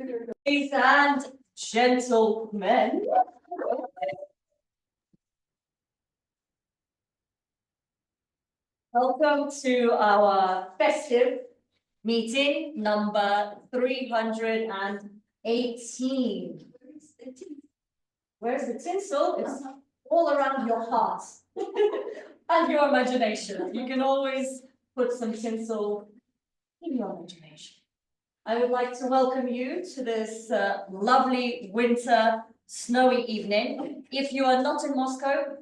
Ladies and gentlemen, welcome to our festive meeting number 318. Where's the tinsel? It's all around your heart and your imagination. You can always put some tinsel in your imagination. I would like to welcome you to this lovely winter snowy evening. If you are not in Moscow,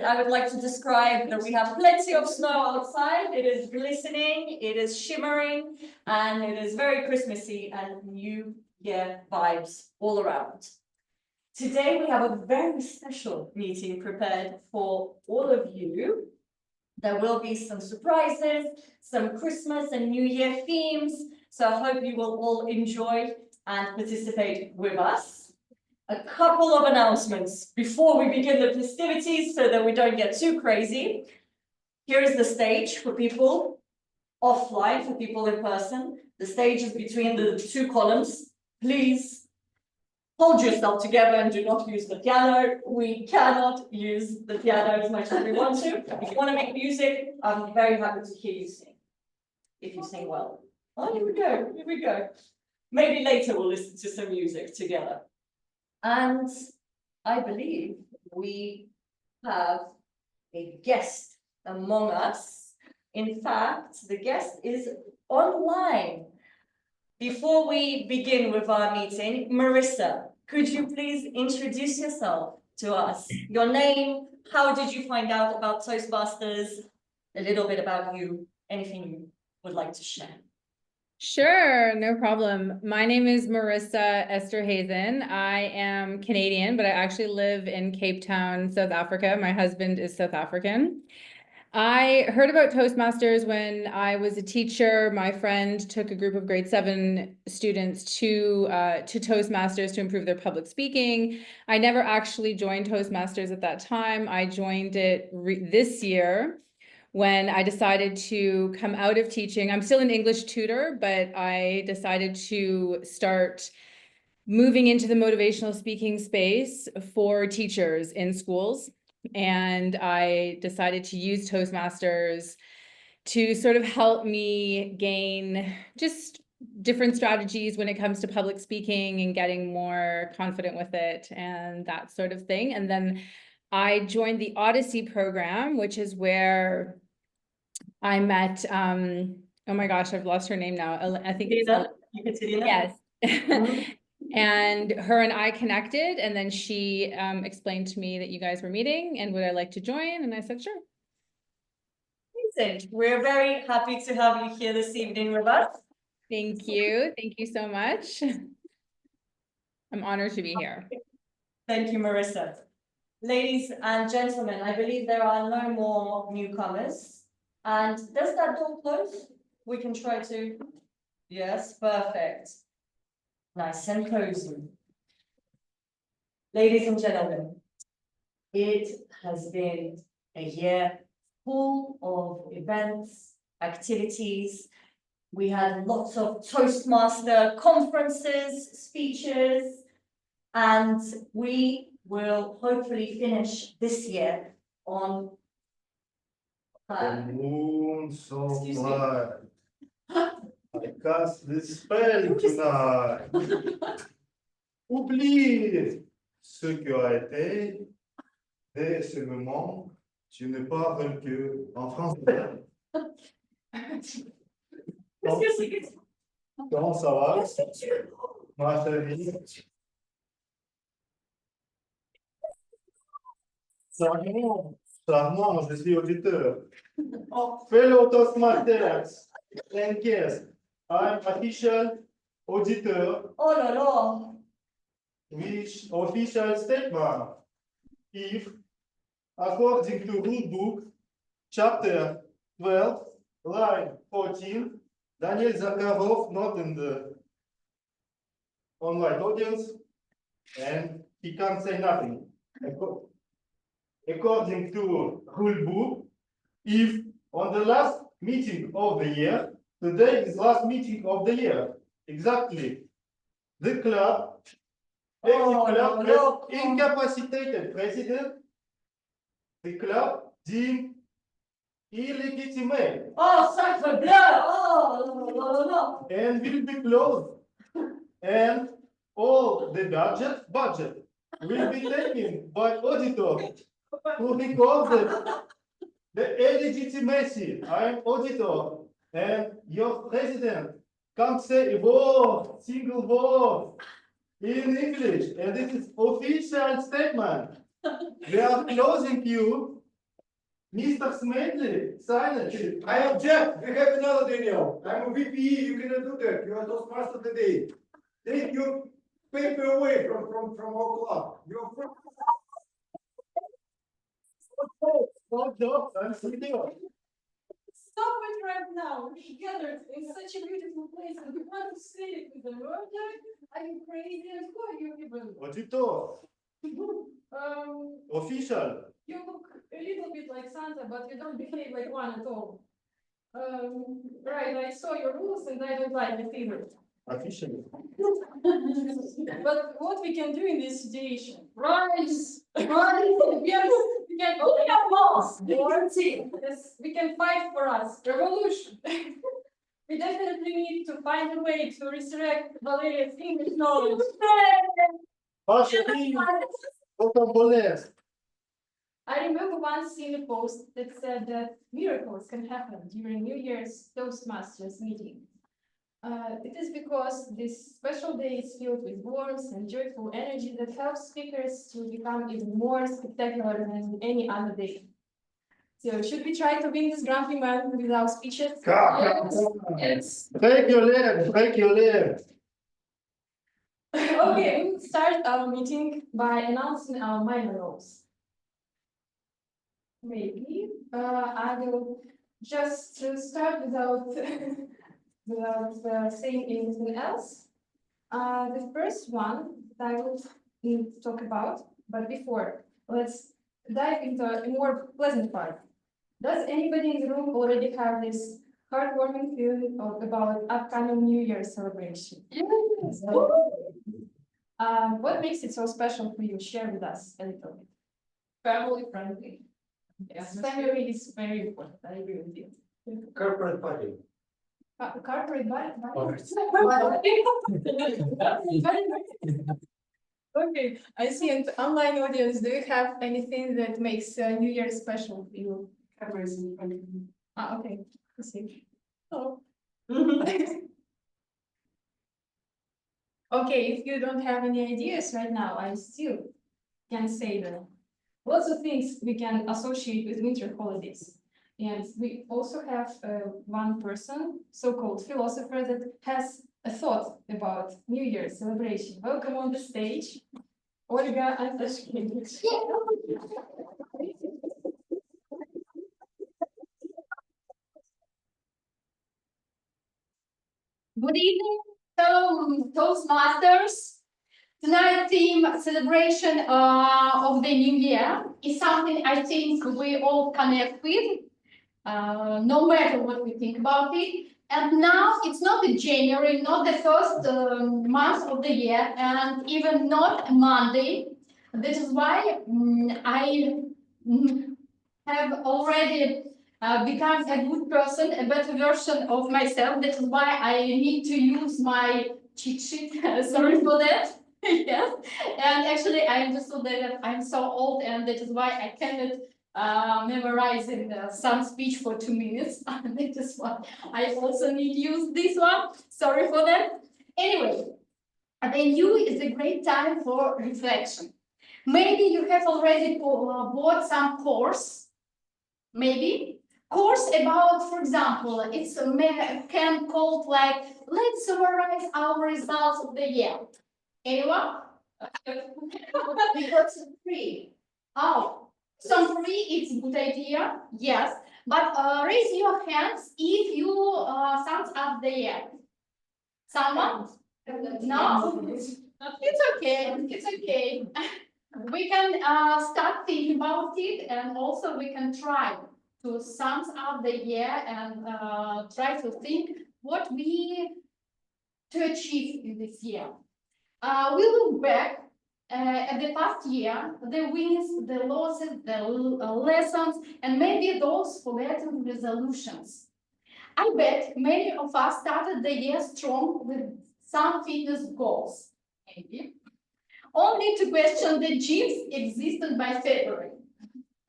I would like to describe that we have plenty of snow outside. It is glistening, it is shimmering, and it is very Christmassy and New Year vibes all around. Today we have a very special meeting prepared for all of you. There will be some surprises, some Christmas and New Year themes. So I hope you will all enjoy and participate with us. A couple of announcements before we begin the festivities so that we don't get too crazy. Here is the stage for people offline, for people in person. The stage is between the two columns. Please hold yourself together and do not use the piano. We cannot use the piano as much as we want to. If you want to make music, I'm very happy to hear you sing, if you sing well. Oh, here we go, here we go. Maybe later we'll listen to some music together. And I believe we have a guest among us. In fact, the guest is online. Before we begin with our meeting, Marissa, could you please introduce yourself to us? Your name, how did you find out about Toastmasters, a little bit about you, anything you would like to share? Sure, no problem. My name is Marissa Esterhazen. I am Canadian, but I actually live in Cape Town, South Africa. My husband is South African. I heard about Toastmasters when I was a teacher. My friend took a group of grade 7 students to Toastmasters to improve their public speaking. I never actually joined Toastmasters at that time. I joined it this year when I decided to come out of teaching. I'm still an English tutor, but I decided to start moving into the motivational speaking space for teachers in schools. And I decided to use Toastmasters to sort of help me gain just different strategies when it comes to public speaking and getting more confident with it and that sort of thing. And then I joined the Odyssey program, which is where I met, oh my gosh, I've lost her name now. I think it's yes. And her and I connected, and then she explained to me that you guys were meeting and would I like to join? And I said, sure. Amazing. We're very happy to have you here this evening with us. Thank you. Thank you so much. I'm honored to be here. Thank you, Marissa. Ladies and gentlemen, I believe there are no more newcomers. And does that door close? We can try to. Yes, perfect. Nice and cozy. Ladies and gentlemen, it has been a year full of events, activities. We had lots of Toastmaster conferences, speeches, and we will hopefully finish this year on The moon so bright. I cast the spell tonight. Oublie ce qui a été. Dès ce moment, tu n'es pas vaincu en français. Comment ça va? Ma chérie. Charmant, je suis auditeur. Fellow Toastmasters and guests, I'm official auditor. Oh là là! Which official statement? If, according to rule book, chapter 12, line 14, Daniel Zakharov not in the online audience, and he can't say nothing. According to rule book, if on the last meeting of the year, today is last meeting of the year, exactly the club, Oh, club no. has incapacitated president, the club deemed illegitimate Oh, sacre bleu! Oh, no. and will be closed. And all the budget will be taken by auditor to record the illegitimacy. I am auditor and your president can't say a word, single word in English, and this is official statement. We are closing you. Mr. Smedley, sign it. I object. We have another Daniel. I'm a VP. You cannot do that. You are Toastmaster today. Take your paper away from our club. You're from. I'm sitting. Stop it right now. We gathered in such a beautiful place and we want to say it with the word. Are you crazy? And who are you even? Auditor, official. You look a little bit like Santa, but you don't behave like one at all. Right, I saw your rules and I don't like it either. Official. But what we can do in this situation? Rise! We can open up laws, guarantee. Yes, we can fight for us. Revolution. We definitely need to find a way to resurrect Valeria's English knowledge. I remember once seeing a post that said that miracles can happen during New Year's Toastmasters meeting. It is because this special day is filled with warmth and joyful energy that helps speakers to become even more spectacular than any other day. So should we try to win this grumpy man with our speeches? Yes. Break your leg, break your leg. Okay, we will start our meeting by announcing our minor roles. Maybe I will just start without saying anything else. The first one that I will need to talk about, but before, let's dive into a more pleasant part. Does anybody in the room already have this heartwarming feeling about upcoming New Year celebration? Yes. What makes it so special for you? Share with us a little bit. Family friendly. Yes, family is very important. I agree with you. Corporate party. Corporate Okay, I see an online audience. Do you have anything that makes New Year special for you? Cameras in front of you. Okay. I see. Oh. Okay, if you don't have any ideas right now, I still can say that lots of things we can associate with winter holidays. And we also have one person, so-called philosopher, that has a thought about New Year celebration. Welcome on the stage, Olga Antashkevich. Good evening, fellow Toastmasters. Tonight's theme, celebration of the New Year, is something I think we all connect with, no matter what we think about it. And now it's not January, not the first month of the year, and even not Monday. This is why I have already become a good person, a better version of myself. That is why I need to use my cheat sheet. Sorry for that. Yes, and actually I understood that I'm so old, and that is why I cannot memorize some speech for 2 minutes. That is why I also need to use this one. Sorry for that. Anyway, the new is a great time for reflection. Maybe you have already bought some course, maybe. Course about, for example, it's a can called like, let's summarize our results of the year. Anyone? We got some free. Oh, some free, it's a good idea. Yes, but raise your hands if you sums up the year. Someone? No? It's okay. It's okay. We can start thinking about it, and also we can try to sum up the year and try to think what we to achieve in this year. We look back at the past year, the wins, the losses, the lessons, and maybe those forgotten resolutions. I bet many of us started the year strong with some fitness goals, maybe, only to question the gyms existed by February.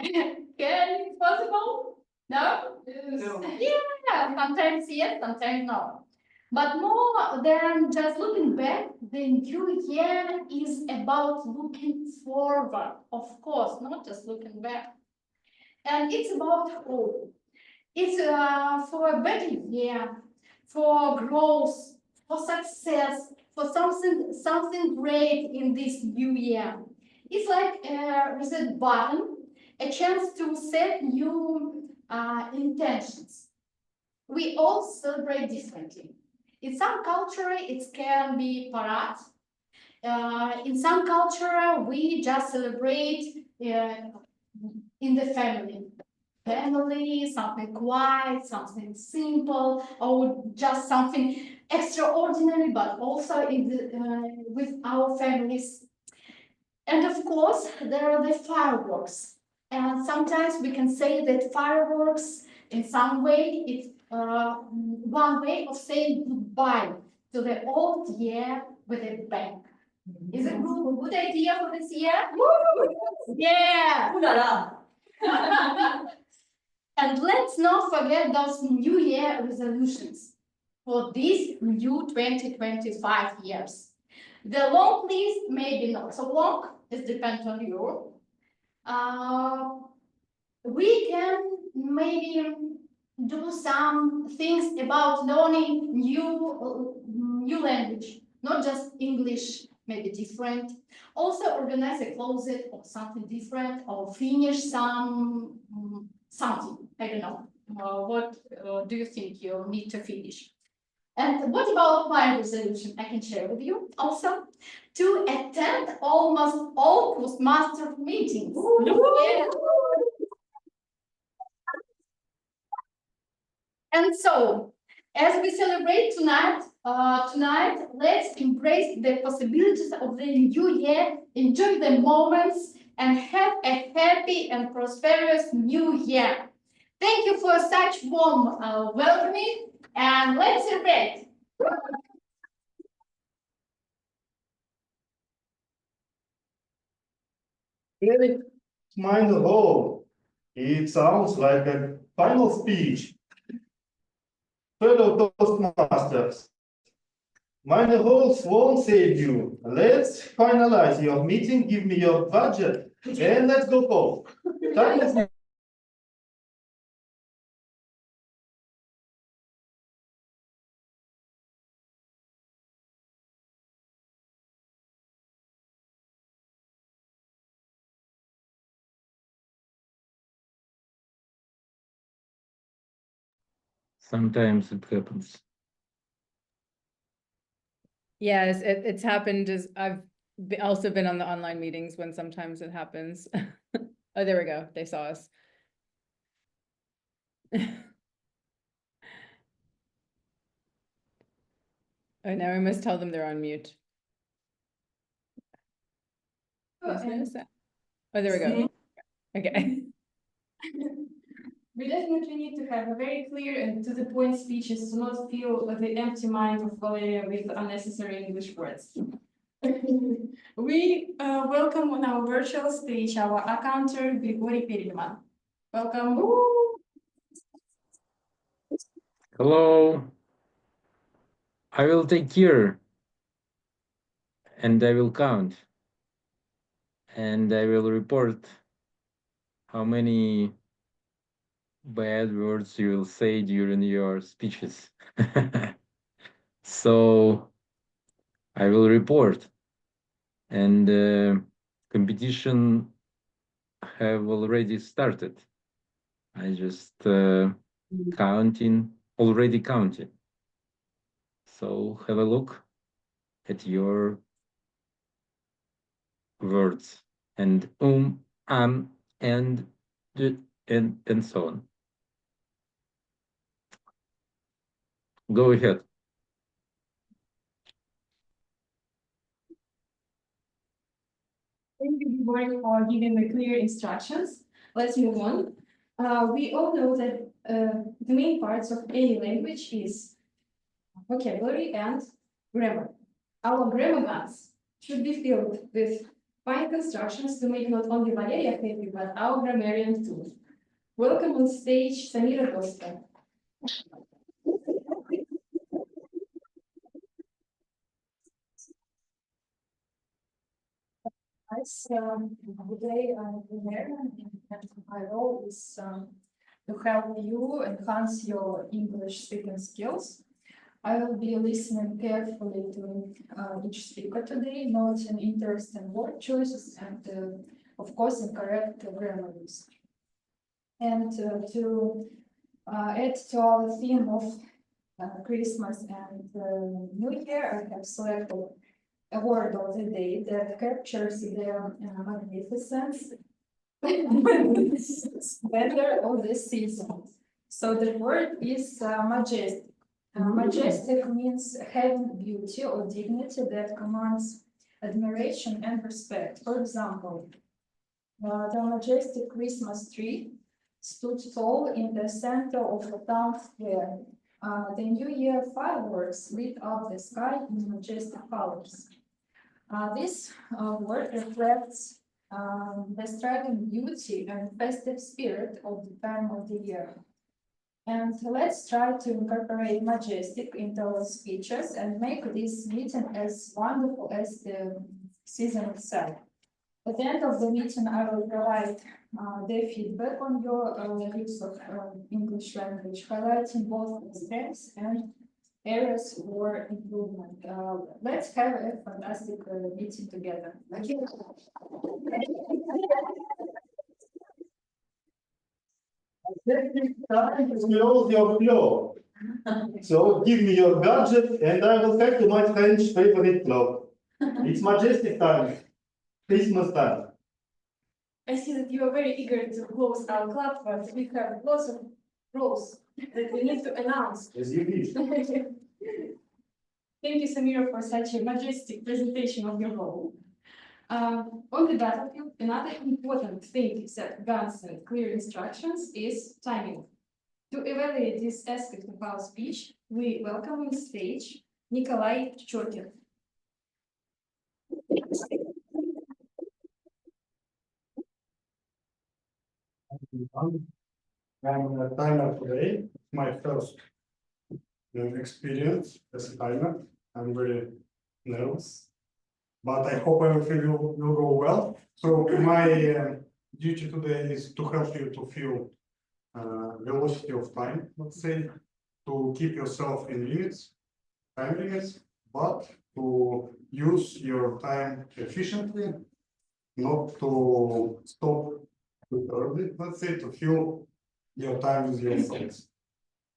Can it possible? No? Yeah, sometimes yes, sometimes no. But more than just looking back, the new year is about looking forward, of course, not just looking back. And it's about hope. It's for a better year, for growth, for success, for something great in this new year. It's like a reset button, a chance to set new intentions. We all celebrate differently. In some culture, it can be parade. In some culture, we just celebrate in the family. Family, something quiet, something simple, or just something extraordinary, but also in the, with our families. And of course, there are the fireworks. And sometimes we can say that fireworks, in some way, it's one way of saying goodbye to the old year with a bang. Is it a good idea for this year? Yeah! Ooh la la. And let's not forget those New Year resolutions for these new 2025 years. The long list may be not so long, it depends on you. We can maybe do some things about learning new language, not just English, maybe different. Also organize a closet or something different, or finish some something. I don't know. What do you think you need to finish? And what about my resolution? I can share with you also to attend almost all Toastmaster meetings. Yeah. And so, as we celebrate tonight, let's embrace the possibilities of the new year, enjoy the moments, and have a happy and prosperous new year. Thank you for such warm welcoming, and let's celebrate. Eric mind roll. It sounds like a final speech. Fellow Toastmasters, minor roles won't save you. Let's finalize your meeting, give me your budget, and let's go home. Time is Sometimes it happens. Yes, it's happened as I've also been on the online meetings when sometimes it happens. Oh, there we go. They saw us. Oh, now we must tell them they're on mute. Yes, Melissa? Oh, there we go. Okay. We definitely need to have a very clear and to the point speeches to not fill the empty mind of Valeria with unnecessary English words. We welcome on our virtual stage our accountant Grigori Peridman. Welcome. Hello. I will take care. And I will count. And I will report how many bad words you will say during your speeches. So I will report. And competition have already started. I just already counting. So have a look at your words and and so on. Go ahead. work for giving the clear instructions. Let's move on. We all know that the main parts of any language is vocabulary and grammar. Our grammar guns should be filled with fine constructions to make not only Valeria happy, but our grammarian too. Welcome on stage, Samira Dosta. Today I'm Grammarian, and my role is to help you enhance your English speaking skills. I will be listening carefully to each speaker today, noting interesting word choices and, of course, incorrect grammar use. And to add to our theme of Christmas and New Year, I have selected a word of the day that captures the magnificence weather of this season. So the word is majestic. Majestic means having beauty or dignity that commands admiration and respect. For example, the majestic Christmas tree stood tall in the center of a town square. The New Year fireworks lit up the sky in majestic colors. This word reflects the striking beauty and festive spirit of the time of the year. And let's try to incorporate majestic into our speeches and make this meeting as wonderful as the season itself. At the end of the meeting, I will provide the feedback on your use of English language, highlighting both the strengths and areas for improvement. Let's have a fantastic meeting together. Thank you. Time to close your floor. So give me your gadget and I will take to my French favorite club. It's majestic time, Christmas time. I see that you are very eager to close our club, but we have lots of rules that we need to announce. As you wish. Thank you, Samira, for such a majestic presentation of your role. On the battlefield, another important thing except guns and clear instructions is timing. To evaluate this aspect of our speech, we welcome on stage Nikolai Chokin. I'm a timer today, my first experience as a timer. I'm very nervous, but I hope everything will go well. So my duty today is to help you to feel velocity of time, let's say, to keep yourself in limits, time limits, but to use your time efficiently, not to stop too early, let's say, to fill your time with your thoughts.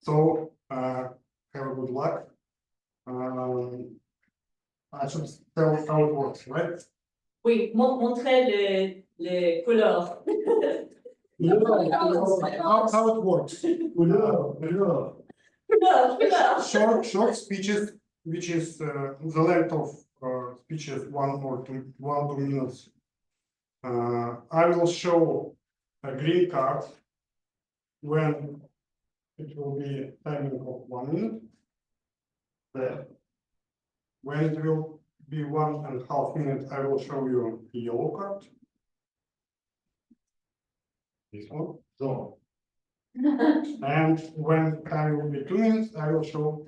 So have a good luck. I should tell how it works, right? Oui, montrer les couleurs. How it works. Short speeches, which is the length of speeches 1 or 2 minutes. I will show a green card when it will be timing of 1 minute. There. When it will be 1.5 minutes, I will show you a yellow card. This one. So. And when time will be 2 minutes, I will show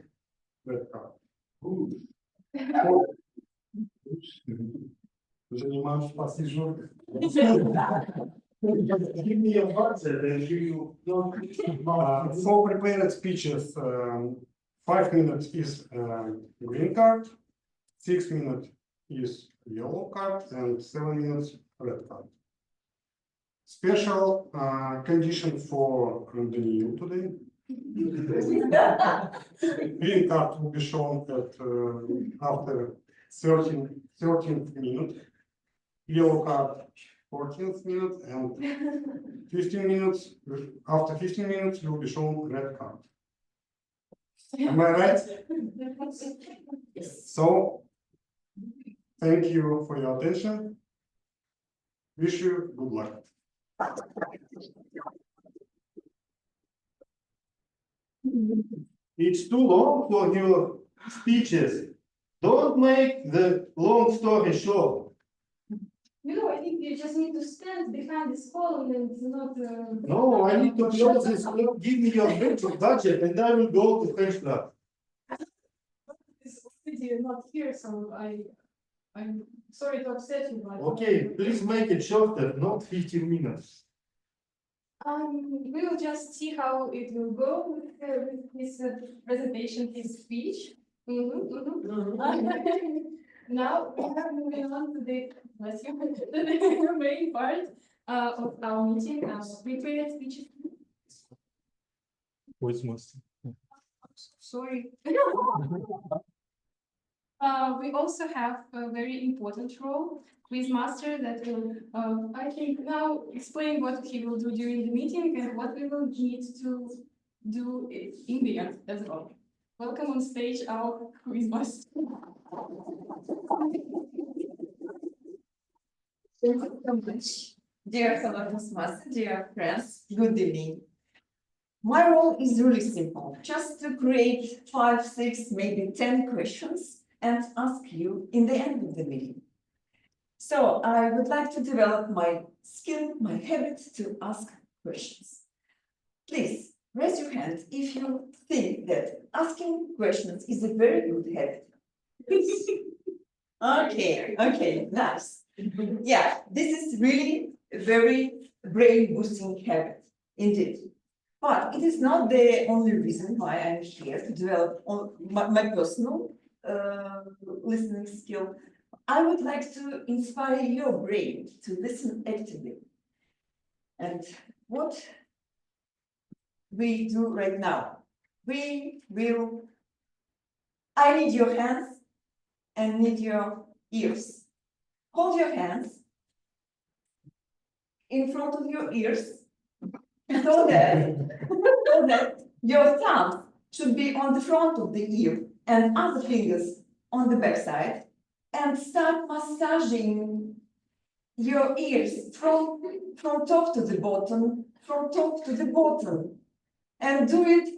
that card. Занимаюсь пассажиром. Give me your budget and you don't. For prepared speeches, 5 minutes is green card, 6 minutes is yellow card, and 7 minutes red card. Special condition for the new today. Green card will be shown at after 13th minute, yellow card 14th minute, and 15 minutes. After 15 minutes, you will be shown red card. Am I right? Yes. So, thank you for your attention. Wish you good luck. It's too long for your speeches. Don't make the long story short. No, I think you just need to stand behind this column and it's not. No, I need to close this. Give me your budget and I will go to French club. This video not here, so I'm sorry to upset you, but. Okay, please make it shorter, not 15 minutes. We will just see how it will go with his presentation, his speech. Now we are moving on to the, bless you, the main part of our meeting, prepared speeches. Toastmaster. Sorry. We also have a very important role, Quizmaster, that will, I think, now explain what he will do during the meeting and what we will need to do in the end as well. Welcome on stage, our Quizmaster. Thank you so much. Dear fellow Toastmasters, dear friends, good evening. My role is really simple, just to create 5, 6, maybe 10 questions and ask you in the end of the meeting. So I would like to develop my skill, my habit to ask questions. Please raise your hand if you think that asking questions is a very good habit. Okay, nice. Yeah, this is really a very brain boosting habit, indeed. But it is not the only reason why I'm here to develop my personal listening skill. I would like to inspire your brain to listen actively. And what we do right now, I need your hands and need your ears. Hold your hands in front of your ears so that your thumb should be on the front of the ear and other fingers on the back side, and start massaging your ears from top to the bottom, and do it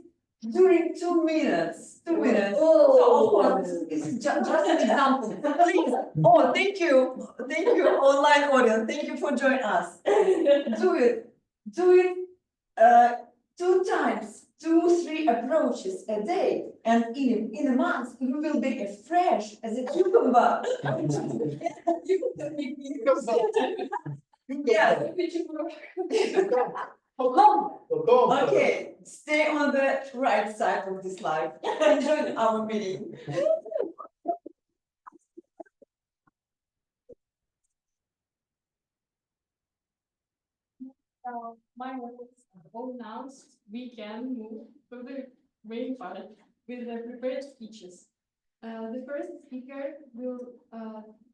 during 2 minutes. 2 minutes. So, of course, this is just an example. Please. Oh, thank you, online audience. Thank you for joining us. Do it 2 times, 2, 3 approaches a day, and in a month you will be as fresh as a cucumber. Yeah. Okay, stay on the right side of the slide. Enjoy our meeting. My words all announced, we can move to the main part with the prepared speeches. The first speaker will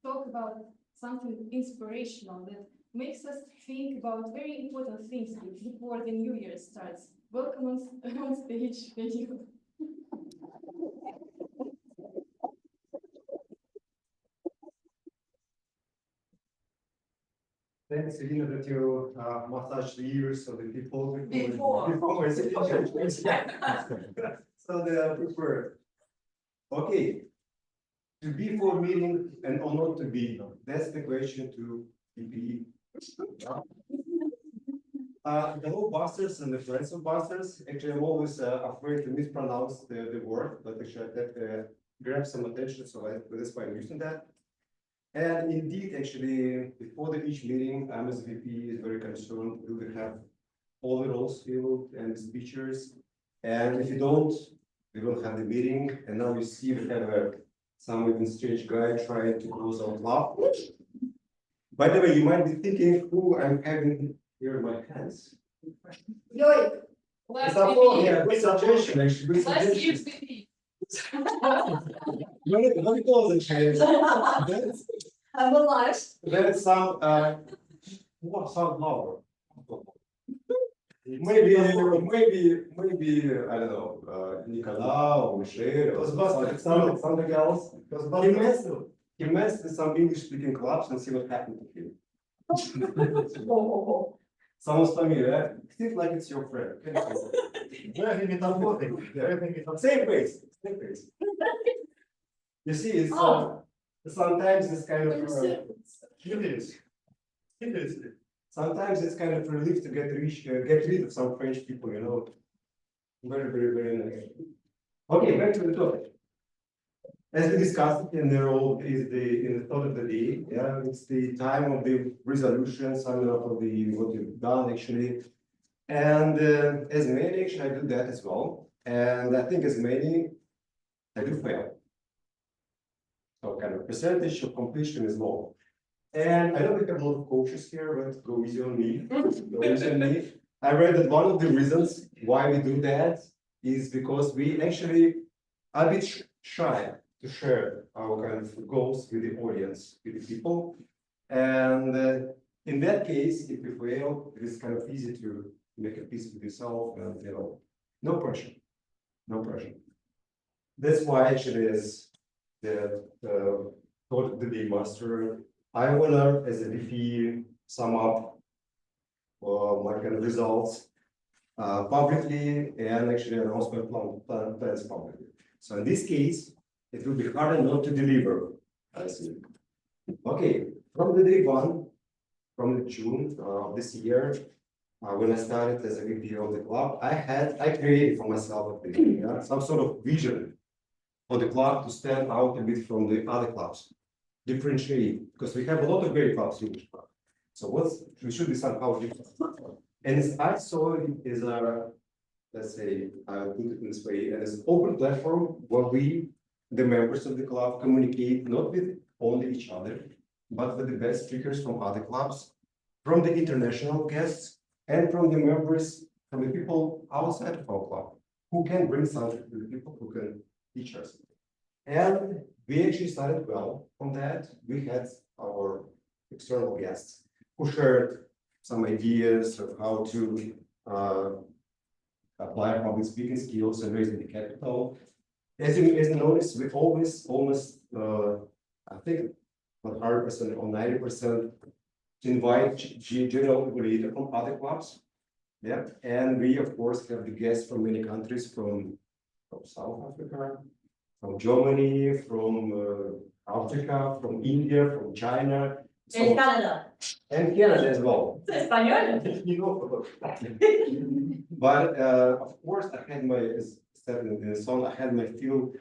talk about something inspirational that makes us think about very important things before the new year starts. Welcome on stage, thank you. Thanks, Irina, that you massage the ears of the people Before. So they are prepared. Okay. To be for meeting and or not to be, that's the question to PPE. Hello, Busters and the friends of Busters. Actually, I'm always afraid to mispronounce the word, but actually that grabs some attention, so that's why I'm using that. And indeed, actually, before each meeting, I'm as VP is very concerned. Do we have all the roles filled and the speakers? And if you don't, we will have the meeting. And now you see we have some even strange guy trying to close out loud. By the way, you might be thinking who I'm having here in my hands. Yoik. Yeah, good suggestion, actually. Good suggestion. Very close, actually. I'm alive. That's some sunflower. Maybe I don't know, Nicola or Michelle or something else. He messed with some English speaking clubs and see what happened to him. Sounds familiar. Seems like it's your friend. Very metaphoric, very metaphoric. Same place, same place. You see, it's sometimes it's kind of It is. It is. sometimes it's kind of relief to get rid of some French people, you know. Very, very, very nice. Okay, back to the topic. As we discussed in the role is in the thought of the day, yeah, it's the time of the resolution, summing up of the what you've done actually. And as many actually I do that as well. And I think as many I do fail. So kind of percentage of completion is low. And I know we have a lot of coaches here, but go easy on me. Go easy on me. I read that one of the reasons why we do that is because we actually are a bit shy to share our kind of goals with the audience, with the people. And in that case, if you fail, it is kind of easy to make a peace with yourself and, you know, no pressure, no pressure. That's why actually as the thought of the day master, I wanna, as a VP, sum up my kind of results publicly and actually announce my plans publicly. So in this case, it will be harder not to deliver, I see. Okay, from the day one, from June of this year, when I started as a VP of the club, I created for myself some sort of vision for the club to stand out a bit from the other clubs, differentiate, because we have a lot of great clubs in each club. So we should be somehow different. And I saw it as a, let's say, I will put it in this way, as an open platform where we, the members of the club, communicate not with only each other, but with the best speakers from other clubs, from the international guests, and from the members, from the people outside of our club, who can bring something to the people who can teach us. And we actually started well on that. We had our external guests who shared some ideas of how to apply public speaking skills and raising the capital. As you notice, we almost, I think, 100% or 90% invite general evaluator from other clubs. Yeah, and we of course have the guests from many countries, from South Africa, from Germany, from Africa, from India, from China. In Canada. And Canada as well. Español. You know, but of course, I had my, as said in the song, I had my feel,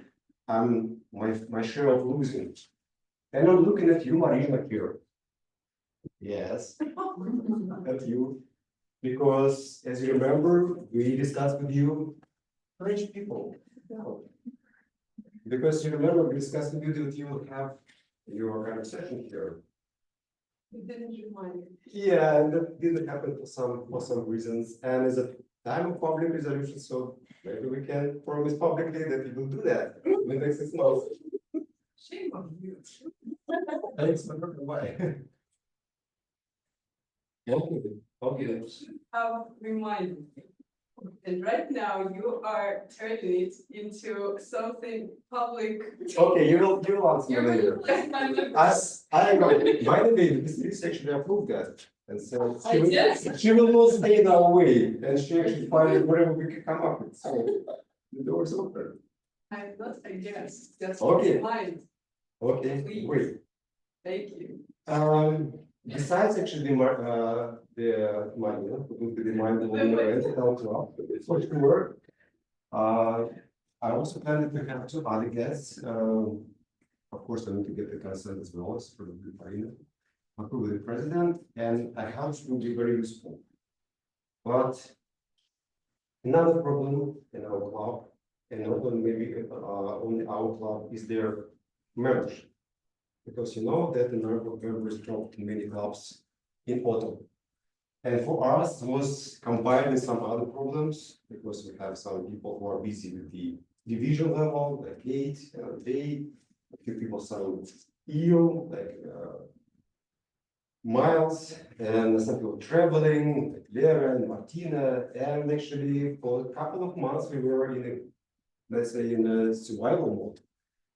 my share of losing. And I'm looking at you, Marina, here. Yes, at you. Because as you remember, we discussed with you, French people. No. Because you remember, we discussed with you that you will have your kind of session here. You didn't remind me. Yeah, and that didn't happen for some reasons. And as a time of public resolution, so maybe we can promise publicly that we will do that in the next 6 months. Shame on you. Thanks, why? Okay. Reminded me. And right now you are turning it into something public. Okay, you will answer You're me going to later. bless my members. I know, by the way, this actually approved that. And so I did. she will not stay in our way, and she actually find whatever we can come up with, so the door is open. I'm not, I guess, just Okay. mind. Okay, Please. great. Thank you. Besides actually the mind, the mind for sure. I also planning to have 2 other guests. Of course, I need to get the consent as well as for the Marina, approve the president, and I hope it will be very useful. But another problem in our club, and not only maybe only our club, is their membership. Because you know that the number of members dropped in many clubs in autumn. And for us, it was combined with some other problems, because we have some people who are busy with the division level, like Kate, Dave, a few people sound ill, like Miles, and some people traveling, like Lera and Martina, and actually for a couple of months we were in a, let's say, in a survival mode.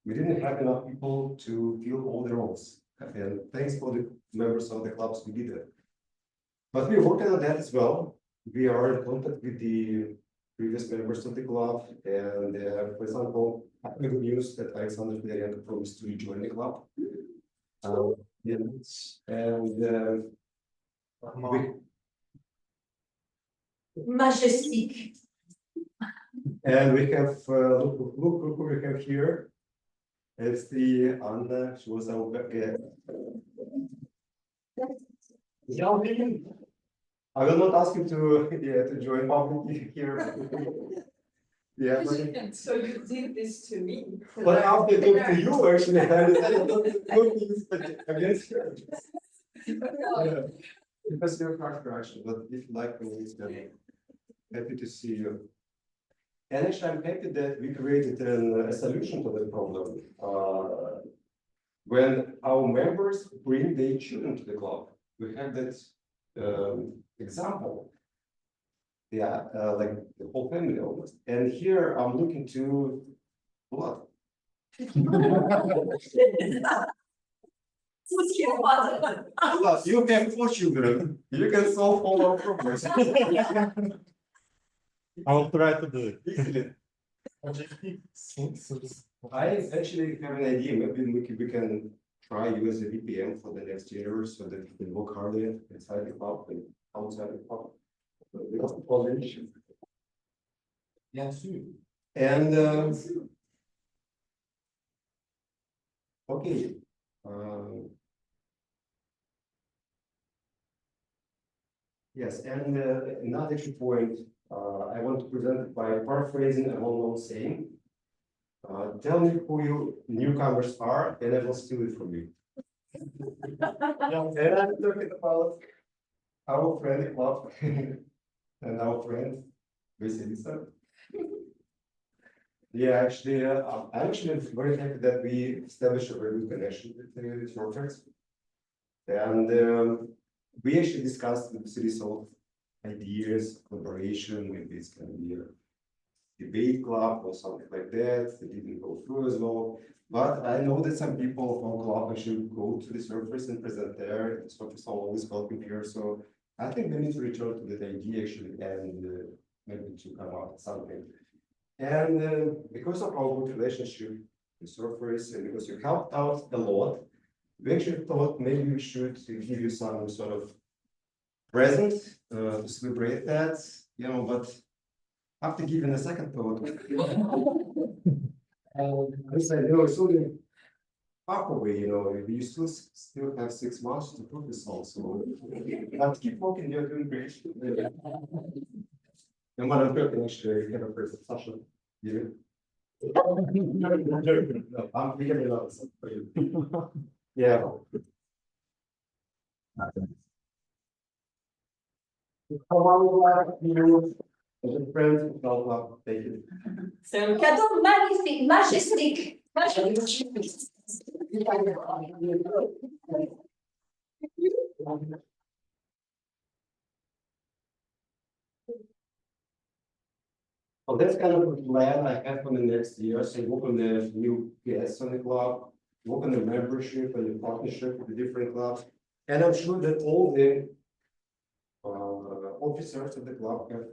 We didn't have enough people to fill all the roles. And thanks for the members of the clubs who did that. But we're working on that as well. We are in contact with the previous members of the club, and for example, I have good news that Alexander Federico promised to rejoin the club. Yes, and we, Majestic. and we have look who we have here. It's the Anna. She was our I will not ask you to join publicly here. Yeah, So you did this to me. but after talk to you, actually, I don't know against you. Yeah, because you're character actually, but if you like me, then happy to see you. And actually, I'm happy that we created a solution to the problem. When our members bring their children to the club, we have that example. Yeah, like the whole family almost. And here I'm looking to blood. Plus, you have 4 children. You can solve all our problems. I will try to do it. Easily. I actually have an idea. Maybe we can try you as a VPN for the next year so that you can work harder inside the club and outside the club. Yeah, soon. And okay. Yes, and another key point I want to present by paraphrasing a well-known saying. Tell me who you newcomers are, and I will steal it from you. And I'm talking about our friend club and our friend Veselisa. Yeah, actually, I'm actually very happy that we established a very good connection with the surfers. And we actually discussed the series of ideas, collaboration, maybe it's going to be a debate club or something like that. It didn't go through as well. But I know that some people of our club actually go to the surfers and present there. The surfers are always welcome here. So I think we need to return to that idea actually and maybe to come up with something. And because of our good relationship with surfers and because you helped out a lot, we actually thought maybe we should give you some sort of present to celebrate that, you know, but after giving a second thought, I said, you know, it's only half away, you know, you still have 6 months to prove this also. But keep working, you're doing great. And what I'm talking actually, have a person, Sasha, you. No, I'm thinking about something for you. Yeah. As a friend, thank you. C'est un cadeau magnifique, majestic. Well, that's kind of a plan I have for the next year. So work on the new guests on the club, work on the membership and the partnership with the different clubs. And I'm sure that all the officers of the club have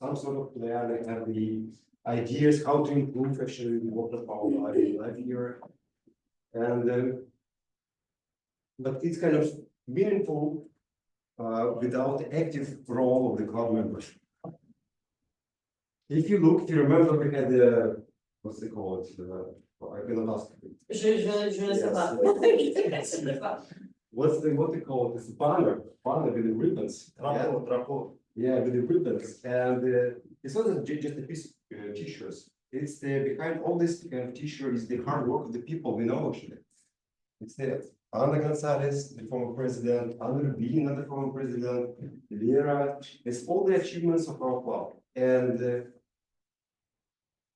some sort of plan and have the ideas how to improve actually the work of our life here. And but it's kind of meaningful without the active role of the club members. If you remember, we had the what's it called? I cannot ask. Je ne sais pas. What they call it? It's banner with the ribbons. Drapeau. Yeah, with the ribbons, and it's not just a piece of t-shirts. It's behind all this kind of t-shirt is the hard work of the people we know actually. It's there. Ana Gonzalez, the former president, Andrew Bean, the former president, Lera. It's all the achievements of our club, and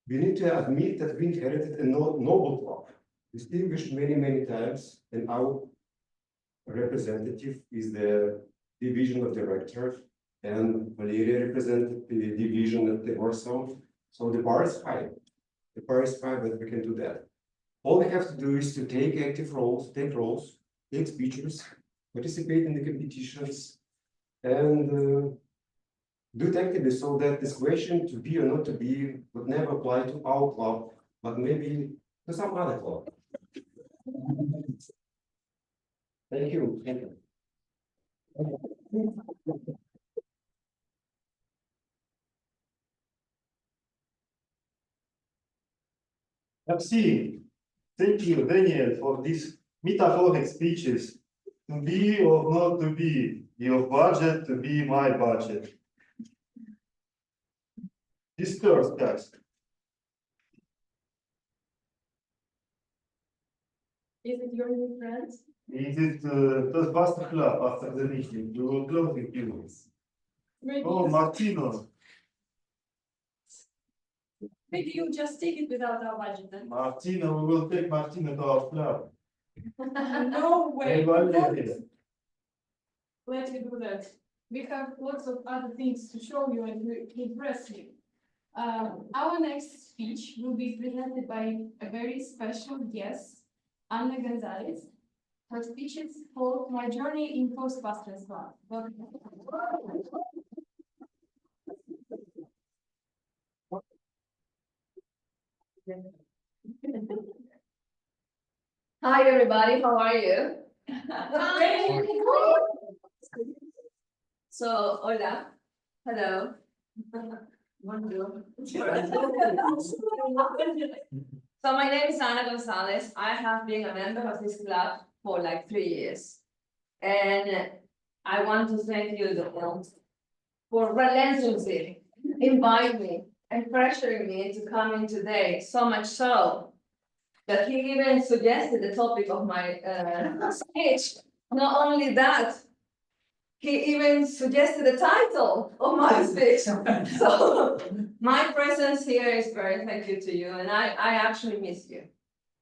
we need to admit that we inherited a noble club, distinguished many times, and our representative is the division of directors, and Valeria represented the division at the Warsaw. So the bar is high. The bar is high, but we can do that. All we have to do is to take active roles, take speeches, participate in the competitions, and do it actively so that this question to be or not to be would never apply to our club, but maybe to some other club. Thank you. Thank you. Merci. Thank you, Daniel, for these metaphoric speeches. To be or not to be, your budget to be my budget. Discuss, guys. Is it your new friend? Is it Toastmaster Club after the meeting? We will close in few minutes. Maybe, Oh, Martino. maybe you just take it without our budget then. Martino, we will take Martino to our club. No way. Evaluator. Let me do that. We have lots of other things to show you and to impress you. Our next speech will be presented by a very special guest, Anna Gonzalez. Her speech is called My Journey in Toastmasters Club. Hi, everybody, how are you? So, hola, hello. Bonjour. So my name is Ana Gonzalez. I have been a member of this club for like 3 years. And I want to thank you, Donald, for relentlessly inviting me and pressuring me to come in today, so much so that he even suggested the topic of my speech. Not only that, he even suggested the title of my speech. So my presence here is very thank you to you, and I actually miss you.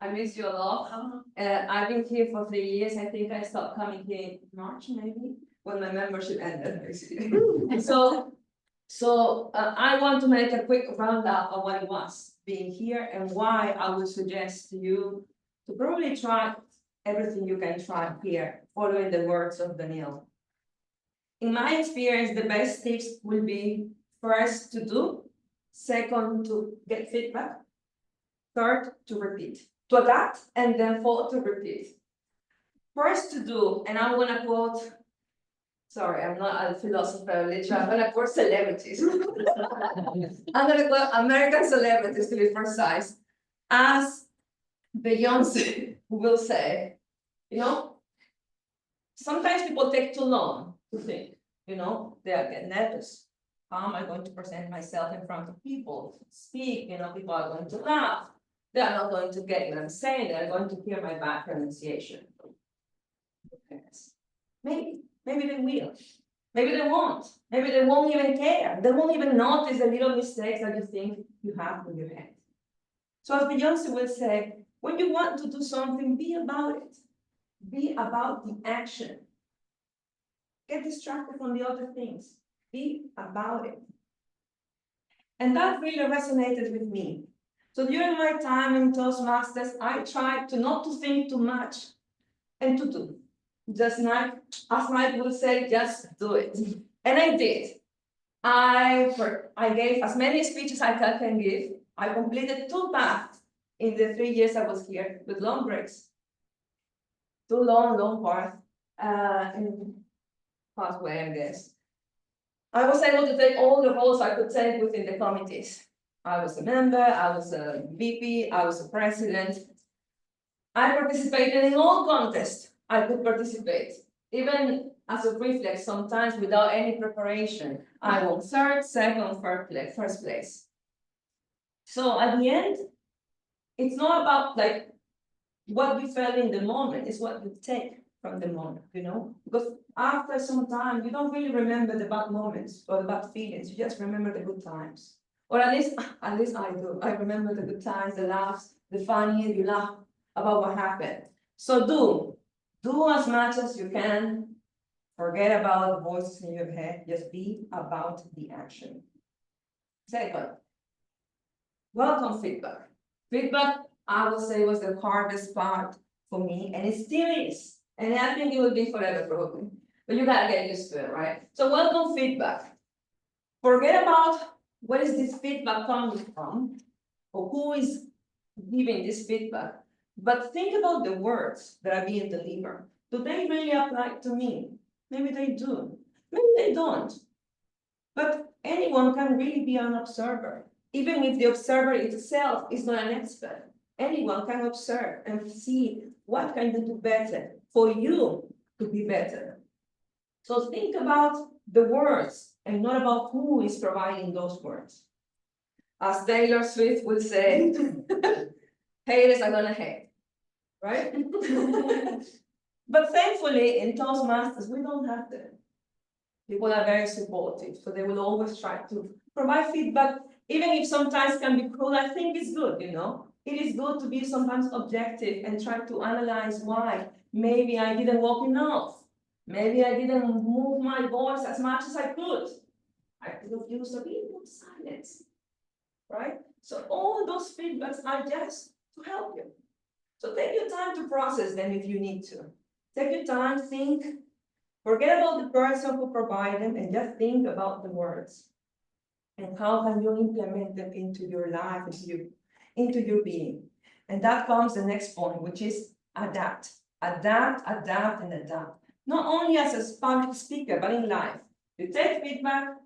I miss you a lot. I've been here for 3 years. I think I stopped coming here in March, maybe, when my membership ended, basically. So I want to make a quick roundup of what it was being here and why I would suggest to you to probably try everything you can try here, following the words of Daniel. In my experience, the best tips will be first to do, second to get feedback, third to repeat, to adapt, and then fourth to repeat. First to do, and I'm gonna quote, sorry, I'm not a philosopher, literally, I'm gonna quote celebrities. I'm gonna quote American celebrities to be precise, as Beyonce will say, you know, sometimes people take too long to think, you know, they get nervous. How am I going to present myself in front of people, speak, you know, people are going to laugh. They are not going to get what I'm saying, they're going to hear my bad pronunciation. Maybe they will. Maybe they won't. Maybe they won't even care. They won't even notice the little mistakes that you think you have in your head. So as Beyonce will say, when you want to do something, be about it. Be about the action. Get distracted from the other things. Be about it. And that really resonated with me. So during my time in Toastmasters, I tried to not to think too much and to do. Just like, as Mike would say, just do it. And I did. I gave as many speeches as I can give. I completed 2 paths in the 3 years I was here with long breaks. 2 long paths in pathway, I guess. I was able to take all the roles I could take within the committees. I was a member, I was a VP, I was a president. I participated in all contests I could participate, even as a reflex, sometimes without any preparation. I won 3rd, 2nd, 1st place. So at the end, it's not about like what you felt in the moment, it's what you take from the moment, you know? Because after some time, you don't really remember the bad moments or the bad feelings, you just remember the good times. Or at least I do. I remember the good times, the laughs, the funny, you laugh about what happened. So do as much as you can. Forget about the voices in your head, just be about the action. Second, welcome feedback. Feedback, I would say, was the hardest part for me, and it still is. And I think it will be forever probably, but you gotta get used to it, right? So welcome feedback. Forget about where is this feedback coming from, or who is giving this feedback, but think about the words that are being delivered. Do they really apply to me? Maybe they do, maybe they don't. But anyone can really be an observer, even if the observer itself is not an expert. Anyone can observe and see what can you do better for you to be better. So think about the words and not about who is providing those words. As Taylor Swift would say, haters are gonna hate, right? But thankfully in Toastmasters, we don't have that. People are very supportive, so they will always try to provide feedback, even if sometimes can be cruel. I think it's good, you know. It is good to be sometimes objective and try to analyze why. Maybe I didn't walk enough. Maybe I didn't move my voice as much as I could. I could have used a bit more silence, right? So all those feedbacks are just to help you. So take your time to process them if you need to. Take your time, think. Forget about the person who provided them and just think about the words. And how can you implement them into your life, into your being? And that comes the next point, which is adapt. Adapt, adapt, and adapt. Not only as a public speaker, but in life. You take feedback,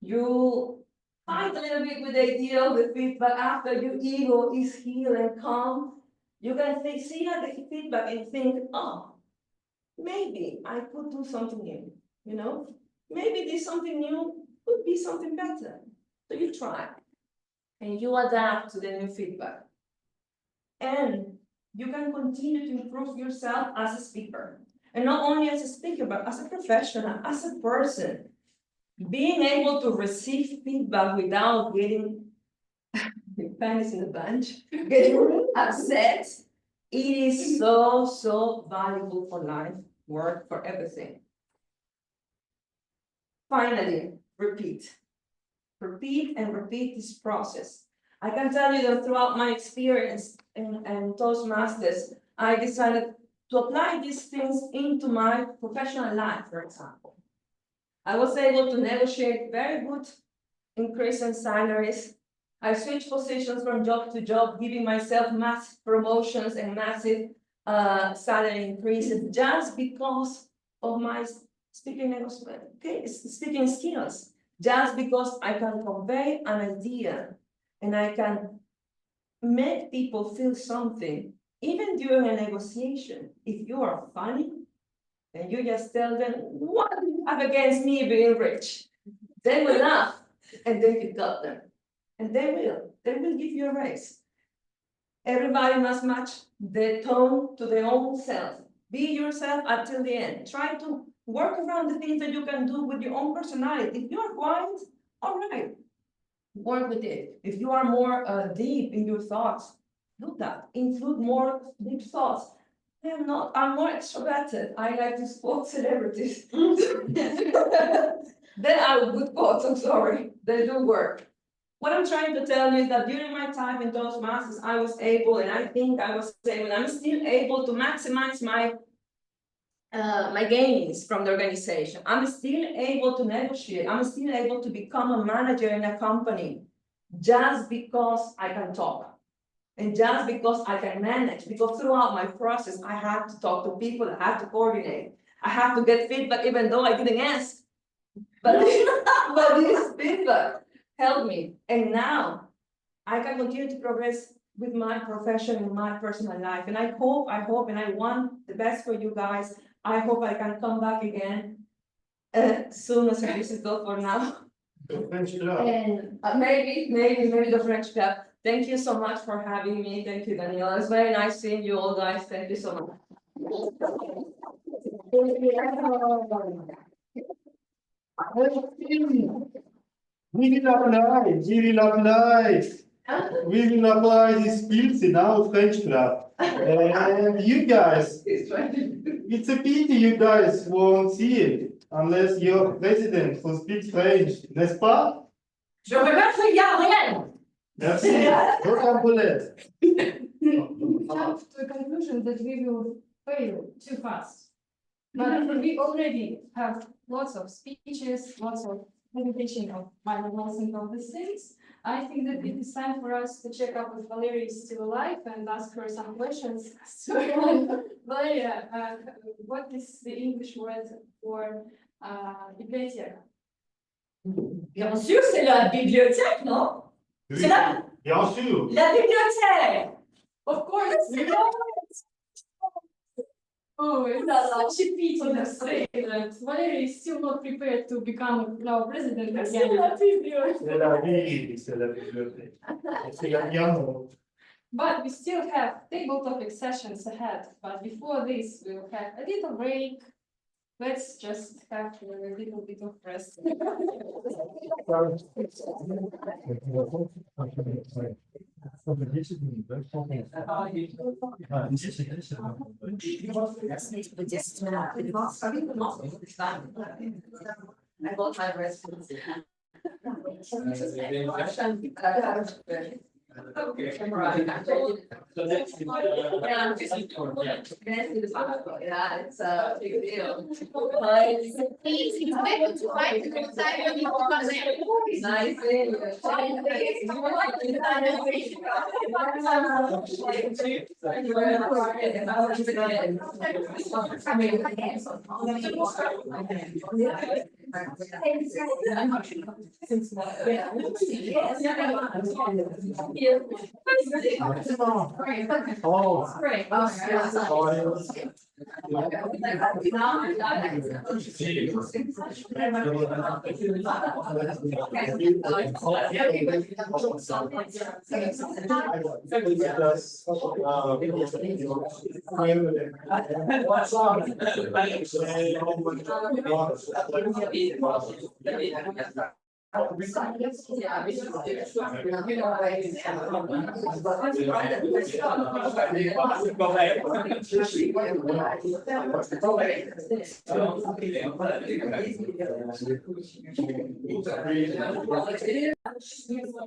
you fight a little bit with the idea of the feedback. After your ego is healed and calm, you can see the feedback and think, oh, maybe I could do something new, you know? Maybe this something new could be something better. So you try and you adapt to the new feedback. And you can continue to improve yourself as a speaker. And not only as a speaker, but as a professional, as a person. Being able to receive feedback without getting pennies in the bunch, getting upset, it is so, so valuable for life, work, for everything. Finally, repeat. Repeat and repeat this process. I can tell you that throughout my experience in Toastmasters, I decided to apply these things into my professional life, for example. I was able to negotiate very good increase in salaries. I switched positions from job to job, giving myself massive promotions and massive salary increases just because of my speaking skills. Just because I can convey an idea and I can make people feel something, even during a negotiation. If you are funny, and you just tell them, what do you have against me being rich? They will laugh, and then you got them. And they will give you a raise. Everybody must match the tone to their own self. Be yourself until the end. Try to work around the things that you can do with your own personality. If you're quiet, all right, work with it. If you are more deep in your thoughts, do that. Include more deep thoughts. I'm more extroverted. I like to quote celebrities. Then I would good quotes, I'm sorry. They do work. What I'm trying to tell you is that during my time in Toastmasters, I was able, and I think I was able, I'm still able to maximize my my gains from the organization. I'm still able to negotiate. I'm still able to become a manager in a company just because I can talk. And just because I can manage, because throughout my process, I had to talk to people, I had to coordinate, I had to get feedback even though I didn't ask. But this feedback helped me. And now I can continue to progress with my profession and my personal life. And I hope, and I want the best for you guys. I hope I can come back again soon as this is done for now. French club. And maybe the French club. Thank you so much for having me. Thank you, Daniela. It's very nice seeing you all, guys. Thank you so much. We will apply these skills in our French club. And you guys, it's a pity you guys won't see it unless your president who speaks French, n'est-ce pas? Je regrette Gabriel. Merci. Rocambole. Jump to the conclusion that we will fail too fast. But we already have lots of speeches, lots of presentation of my models and all these things. I think that it is time for us to check up if Valeria is still alive and ask her some questions. So, Valeria, what is the English word for bibliothèque? Bien sûr, c'est la bibliothèque, non? C'est la, Bien sûr. la bibliothèque. Of course, you know it. Oh, it's such a pity to say that Valeria is still not prepared to become our president again. C'est la vie, c'est la bibliothèque. C'est la piano. But we still have table topic sessions ahead. But before this, we'll have a little break. Let's just have a little bit of rest. I got my rest. Yeah, it's a big deal. It's better to write the exam because Nice. Oh. Great.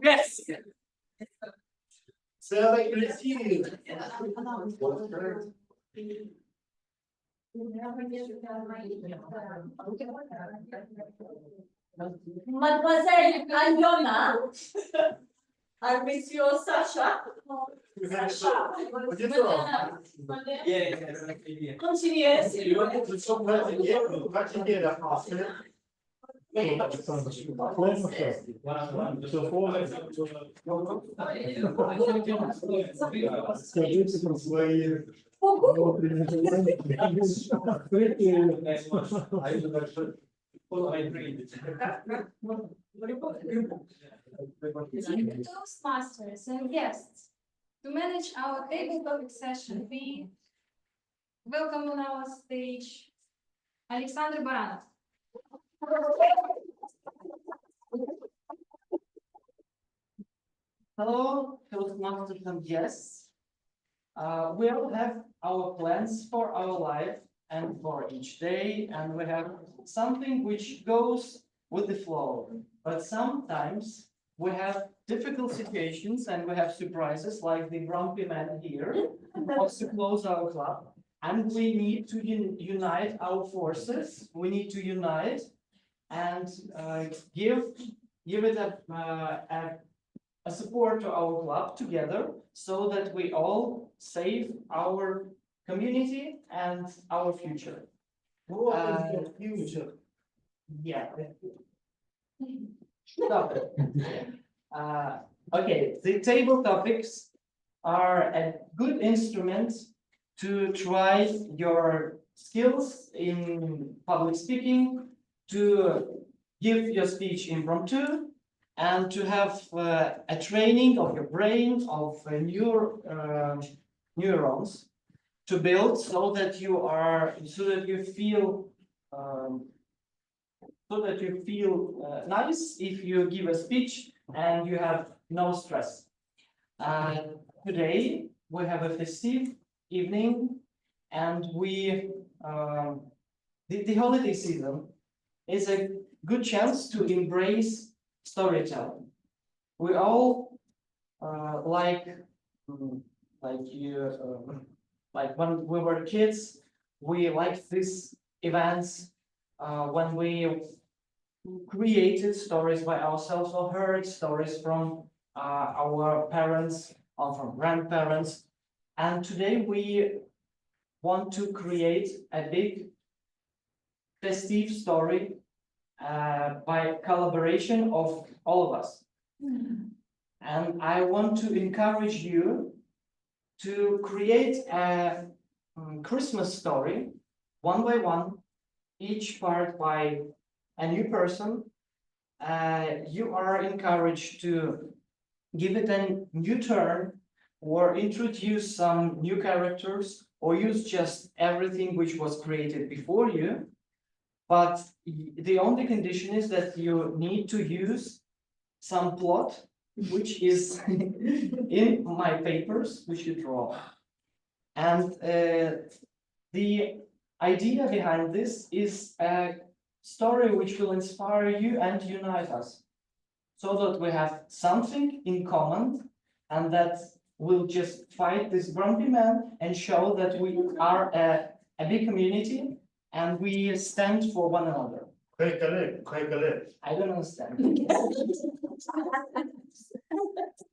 Yes. C'est avec plaisir. Mademoiselle Aliona, and Monsieur Sacha. Continuez. Nous sommes fatigués la français. Toastmasters and guests, to manage our table topic session, we welcome on our stage Alexander Baranov. Hello, Toastmasters and guests. We all have our plans for our life and for each day, and we have something which goes with the flow. But sometimes we have difficult situations and we have surprises like the grumpy man here wants to close our club. And we need to unite our forces. We need to unite and give it a support to our club together so that we all save our community and our future. What is your future? Yeah. Stop it. Okay, the table topics are a good instrument to try your skills in public speaking, to give your speech impromptu, and to have a training of your brain, of neurons to build so that you feel nice if you give a speech and you have no stress. Today we have a festive evening, and the holiday season is a good chance to embrace storytelling. We all like Like when we were kids, we liked these events, when we created stories by ourselves or heard stories from our parents or from grandparents. And today we want to create a big festive story by collaboration of all of us. And I want to encourage you to create a Christmas story, one by one, each part by a new person. You are encouraged to give it a new turn or introduce some new characters or use just everything which was created before you. But the only condition is that you need to use some plot, which is in my papers, which you draw. And the idea behind this is a story which will inspire you and unite us, so that we have something in common and that will just fight this grumpy man and show that we are a big community and we stand for one another. I don't understand.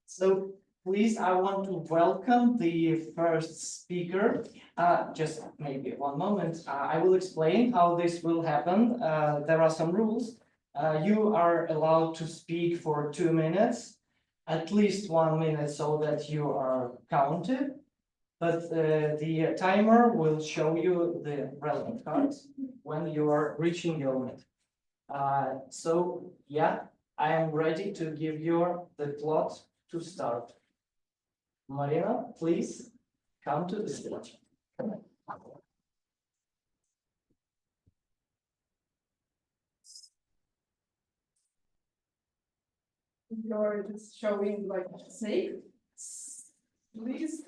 So please, I want to welcome the first speaker. Just maybe one moment. I will explain how this will happen. There are some rules. You are allowed to speak for 2 minutes, at least 1 minute, so that you are counted. But the timer will show you the relevant cards when you are reaching your limit. So yeah, I am ready to give you the plot to start. Marina, please come to the stage. You're just showing like a snake. Please.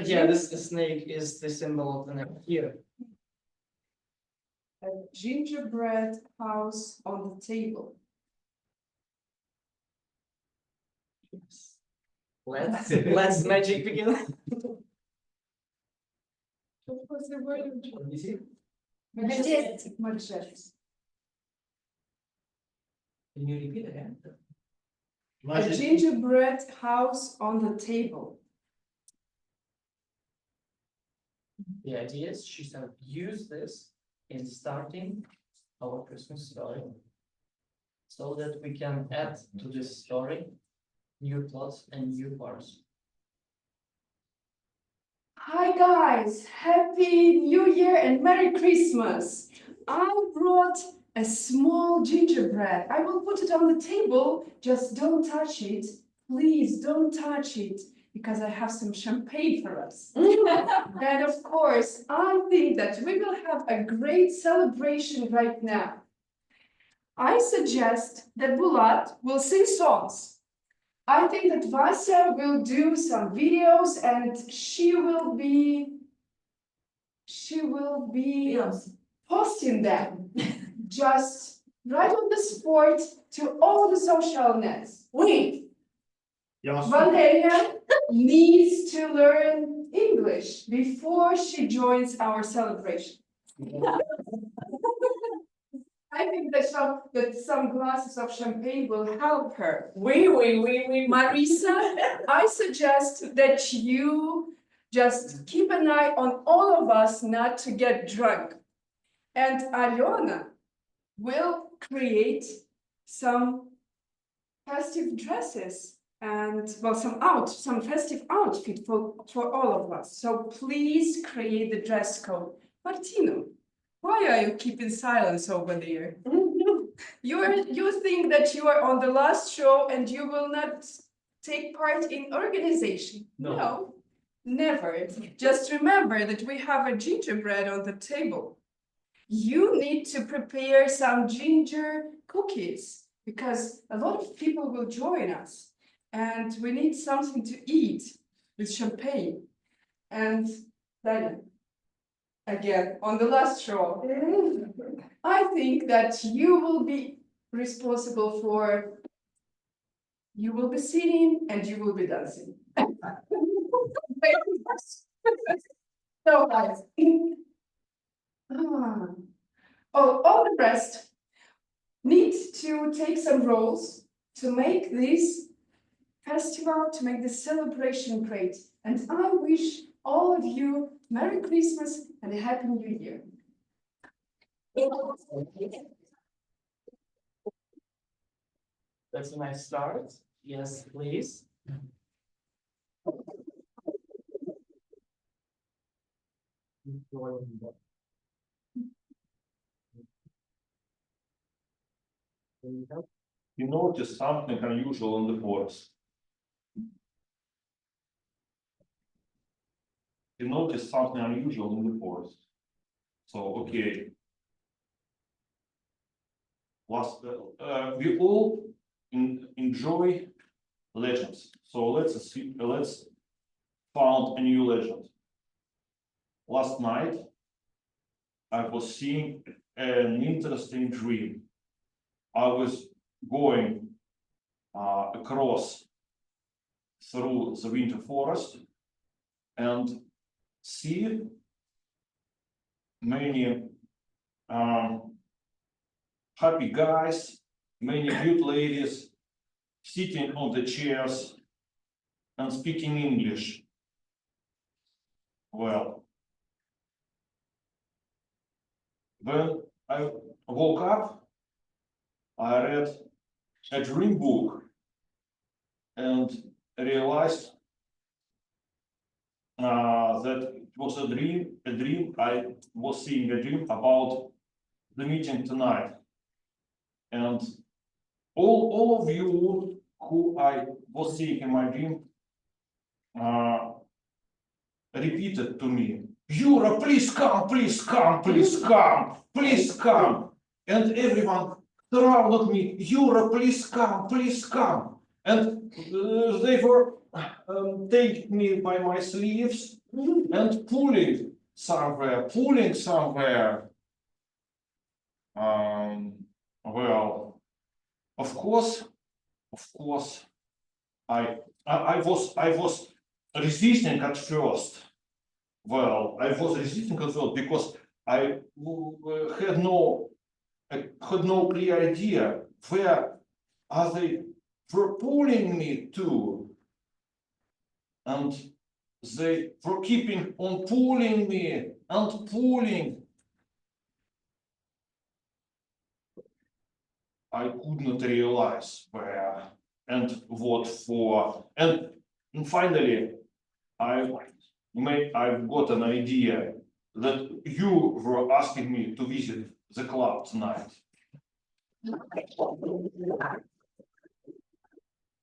Yeah, this snake is the symbol of the next year. A gingerbread house on the table. Let's magic begin. What was the word? Majestic. Majestic. Can you repeat again? A gingerbread house on the table. The idea is she said use this in starting our Christmas story, so that we can add to this story new plots and new parts. Hi guys, Happy New Year and Merry Christmas. I brought a small gingerbread. I will put it on the table. Just don't touch it. Please don't touch it, because I have some champagne for us. And of course, I think that we will have a great celebration right now. I suggest that Bulat will sing songs. I think that Vasya will do some videos and she will be posting them just right on the spot to all the social nets. Wait, Valeria needs to learn English before she joins our celebration. I think that some glasses of champagne will help her. Marisa, I suggest that you just keep an eye on all of us not to get drunk. And Alyona will create some festive dresses and, well, some festive outfit for all of us. So please create the dress code. Martino, why are you keeping silence over there? You think that you are on the last show and you will not take part in organization? No, never. Just remember that we have a gingerbread on the table. You need to prepare some ginger cookies because a lot of people will join us and we need something to eat with champagne. And then again, on the last show, I think that you will be responsible for, you will be singing and you will be dancing. guys. Ah. Oh, all the rest need to take some roles to make this festival, to make this celebration great. And I wish all of you Merry Christmas and a Happy New Year. That's a nice start. Yes, please. You notice something unusual in the forest. You notice something unusual in the forest. So, okay. We all enjoy legends. So let's found a new legend. Last night, I was seeing an interesting dream. I was going across through the winter forest and see many happy guys, many cute ladies sitting on the chairs and speaking English. Well, when I woke up, I read a dream book and realized that it was a dream. I was seeing a dream about the meeting tonight. And all of you who I was seeing in my dream repeated to me, Yura, please come, please come, please come, please come. And everyone surrounded me, Yura, please come, please come. And they were taking me by my sleeves and pulling somewhere. Well, of course, I was resisting at first. Well, I was resisting at first because I had no clear idea where are they were pulling me to, and they were keeping on pulling me and pulling. I could not realize where and what for, and finally I've got an idea that you were asking me to visit the club tonight.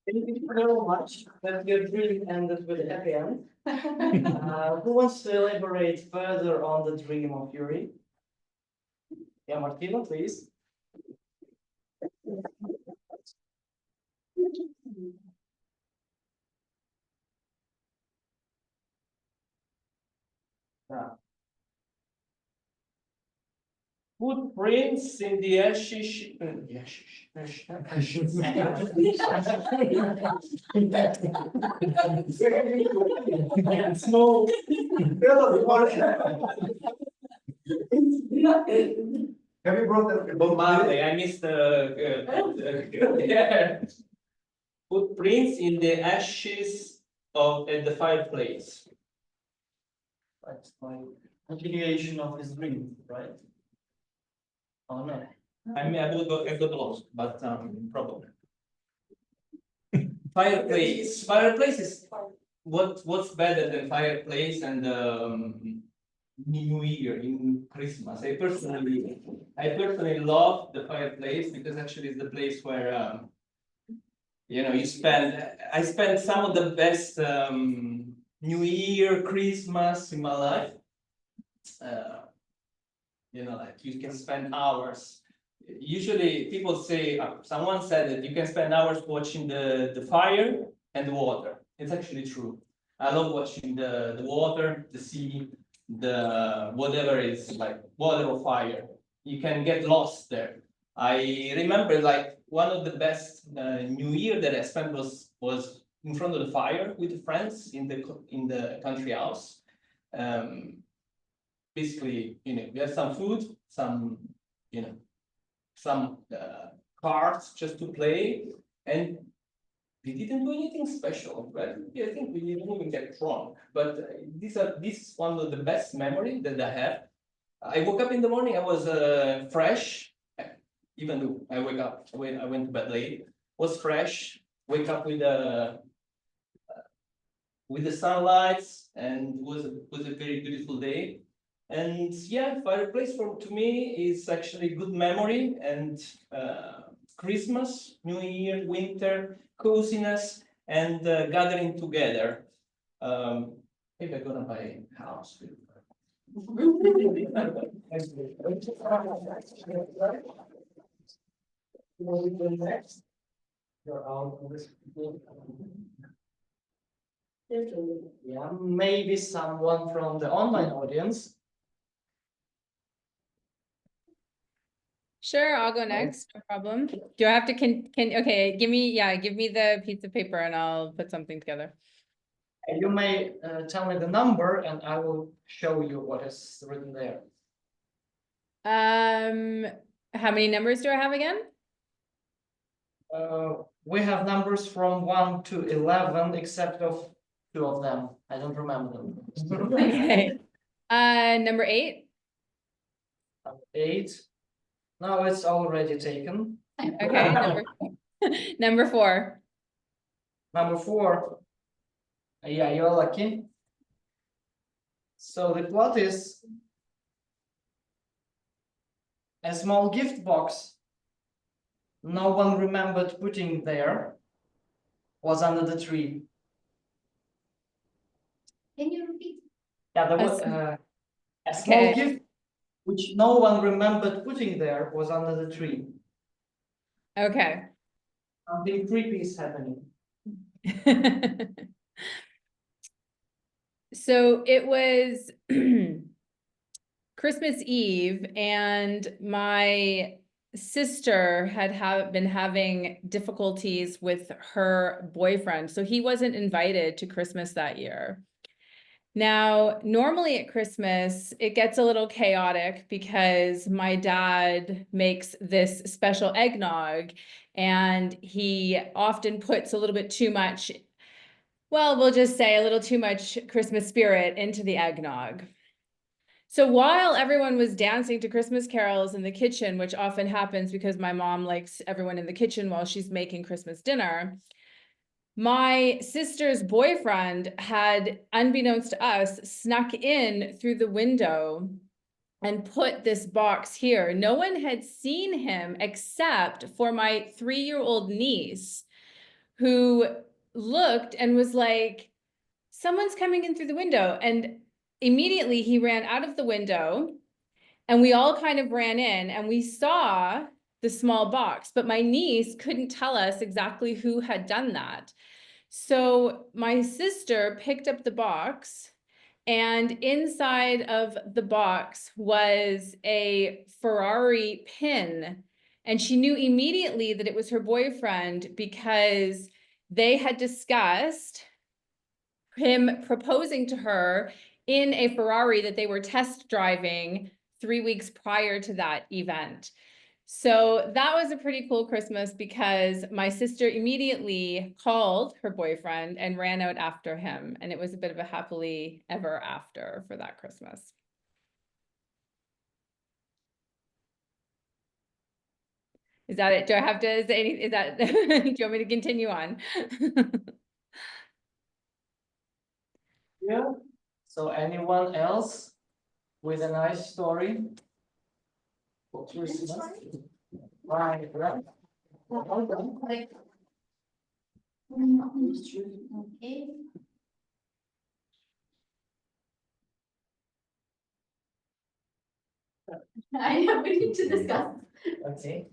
Thank you very much. That your dream ended with a happy end. Who wants to elaborate further on the dream of Yuri? Yeah, Martina, please. Footprints in the ashes. Snow. Have you brought that book? Marley, I missed yeah. Footprints in the ashes at the fireplace. That's my continuation of his dream, right? Oh no. I mean, I got lost, but probably. Fireplace. Fireplace is what's better than fireplace and New Year in Christmas. I personally love the fireplace because actually it's the place where you spend. I spent some of the best New Year, Christmas in my life. Like you can spend hours. Usually people say, someone said that you can spend hours watching the fire and the water. It's actually true. I love watching the water, the sea, the whatever is like water or fire. You can get lost there. I remember like one of the best New Year that I spent was in front of the fire with friends in the country house. basically, we have some food, some, some cards just to play, and we didn't do anything special, right? I think we didn't even get drunk, but this is one of the best memory that I have. I woke up in the morning, I was fresh, even though I went to bed late, was fresh, wake up with the sunlights, and was a very beautiful day. And yeah, fireplace to me is actually good memory, and Christmas, New Year, winter, coziness, and gathering together. Maybe I'm gonna buy a house. Yeah, maybe someone from the online audience. Sure, I'll go next, no problem. Do I have to okay, give me the piece of paper and I'll put something together. You may tell me the number and I will show you what is written there. How many numbers do I have again? We have numbers from 1 to 11, except of 2 of them. I don't remember them. Okay. Number 8. 8. No, it's already taken. Okay, number 4. Number 4. Yeah, you're lucky. So the plot is a small gift box no one remembered putting there was under the tree. Can you repeat? Yeah, there was a small gift which no one remembered putting there was under the tree. Okay. Something creepy is happening. So it was Christmas Eve, and my sister had been having difficulties with her boyfriend, so he wasn't invited to Christmas that year. Now, normally at Christmas, it gets a little chaotic because my dad makes this special eggnog, and he often puts a little bit too much, well, we'll just say a little too much Christmas spirit into the eggnog. So while everyone was dancing to Christmas carols in the kitchen, which often happens because my mom likes everyone in the kitchen while she's making Christmas dinner, my sister's boyfriend had, unbeknownst to us, snuck in through the window and put this box here. No one had seen him except for my 3-year-old niece, who looked and was like, someone's coming in through the window. And immediately he ran out of the window, and we all kind of ran in, and we saw the small box, but my niece couldn't tell us exactly who had done that. So my sister picked up the box, and inside of the box was a Ferrari pin. And she knew immediately that it was her boyfriend because they had discussed him proposing to her in a Ferrari that they were test driving 3 weeks prior to that event. So that was a pretty cool Christmas because my sister immediately called her boyfriend and ran out after him. And it was a bit of a happily ever after for that Christmas. Is that it? Do I have to say anything? Is that, do you want me to continue on? Yeah. So anyone else with a nice story for Christmas? Right, right. Okay. I know, we need to discuss. Okay.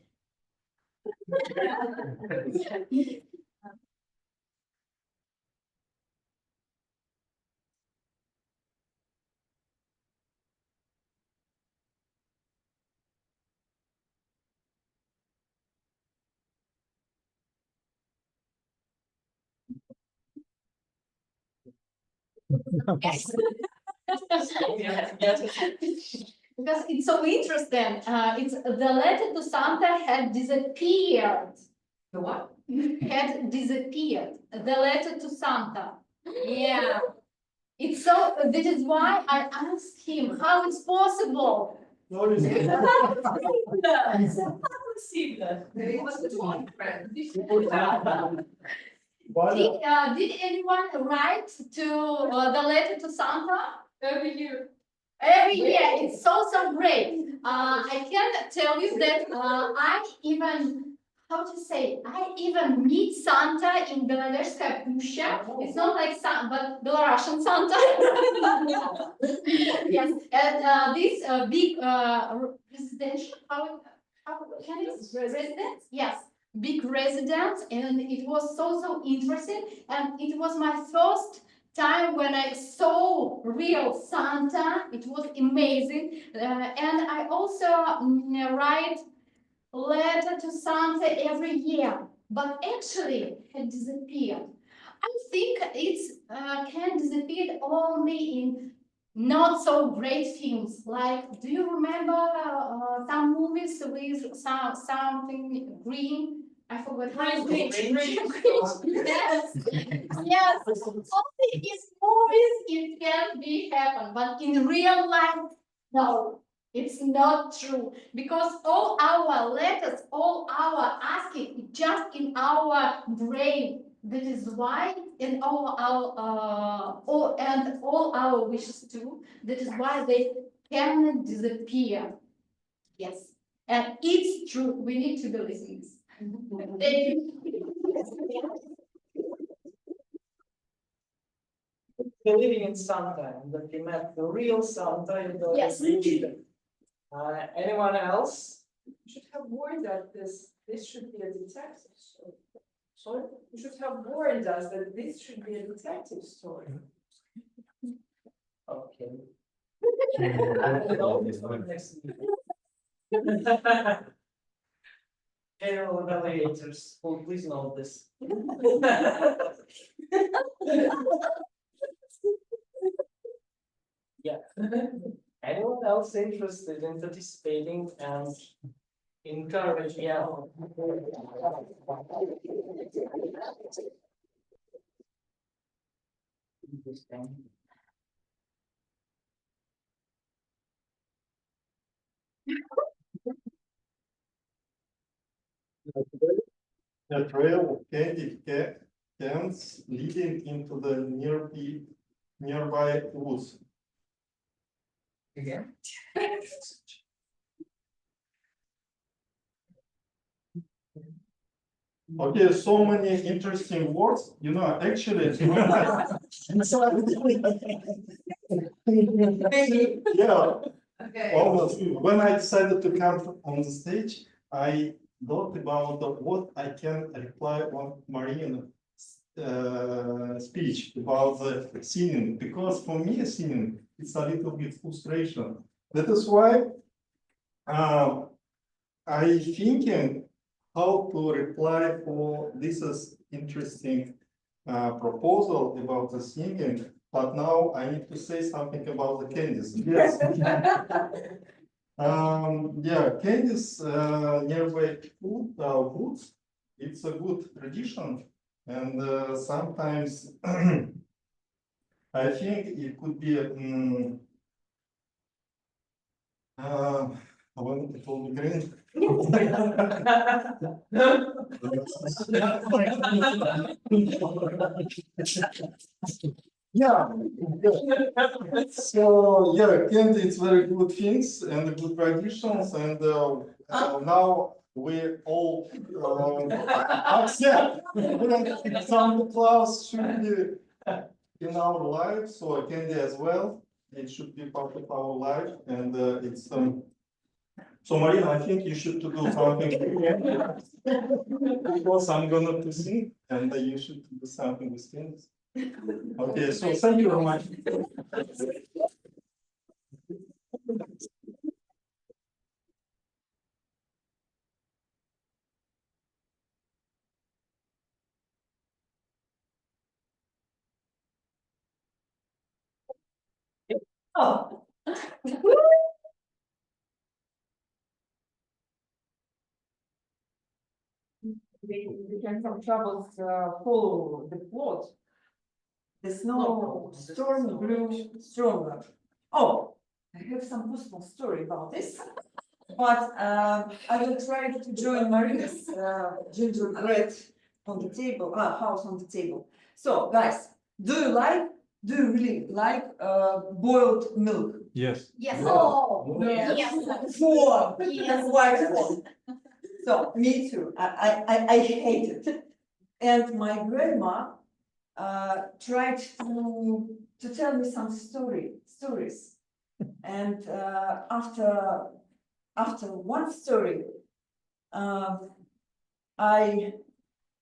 Yes. Because it's so interesting. It's the letter to Santa had disappeared. The what? Had disappeared. The letter to Santa. Yeah. It's so. This is why I asked him how it's possible. What is it? Maybe it was the one friend. Why not? Did anyone write to the letter to Santa? Every year. Every year, it's so great. I can tell you that I even, how to say, I even meet Santa in Belaruskaya Pusha. It's not like Santa, but Belarusian Santa. Yes, and this big residential, how can it, residence? Yes, big residence, and it was so interesting, and it was my first time when I saw real Santa. It was amazing, and I also write letter to Santa every year, but actually it had disappeared. I think it's can disappear only in not so great films. Like, do you remember some movies with something green? I forgot. Green. Yes, yes. Only in movies it can be happen, but in real life, no. It's not true, because all our letters, all our asking, just in our brain. That is why, in all our wishes too. That is why they cannot disappear. Yes, and it's true. We need to believe in this. Thank you. Believing in Santa and that you met the real Santa, you don't Yes. believe it. Anyone else? You should have warned that this should be a detective story. Sorry? You should have warned us that this should be a detective story. Okay. General evaluators, please note this. Yeah. Anyone else interested in participating and encourage? Yeah. Interesting. A trail of candy cans leading into the nearby woods. Again? Okay, so many interesting words, you know, actually. Yeah, Okay. almost. When I decided to come on the stage, I thought about what I can reply on Maria's speech about the singing, because for me singing it's a little bit frustration. That is why I thinking how to reply for this is interesting proposal about the singing, but now I need to say something about the candies. Yes. Yeah, candies nearby woods. It's a good tradition, and sometimes I think it could be when it will be green. Yeah. So yeah, candy it's very good things and good traditions, and now we all accept that Santa Claus should be in our life. So candy as well, it should be part of our life, and it's so Marina, I think you should do something because I'm gonna to sing, and you should do something with things. Okay, so thank you very much. Oh. We can have troubles follow the plot. The snow storm grew stronger. Oh, I have some personal story about this. But I will try to join Marina's gingerbread on the table, house on the table. So guys, do you really like boiled milk? Yes. Yes. Oh, Yes. Four. Yes. Wonderful. So me too. I hate it. And my grandma tried to tell me some stories. And after one story, I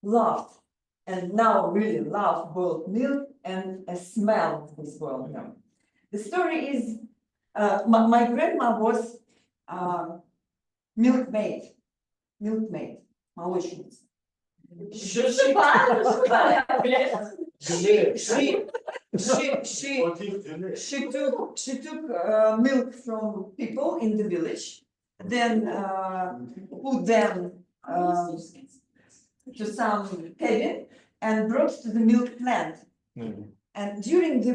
laughed and now really love boiled milk and a smell of this boiled milk. The story is my grandma was milkmaid, молочница. She took milk from people in the village, then put them to some cabin and brought to the milk plant. And during the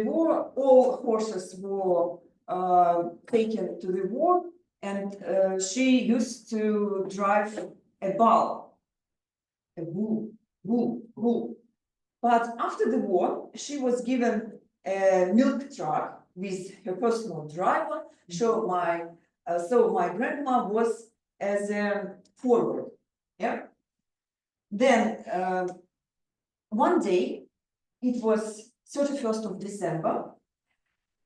war, all horses were taken to the war, and she used to drive a bull. But after the war, she was given a milk truck with her personal driver. So my grandma was as a forward. Yeah. Then one day, it was 31st of December.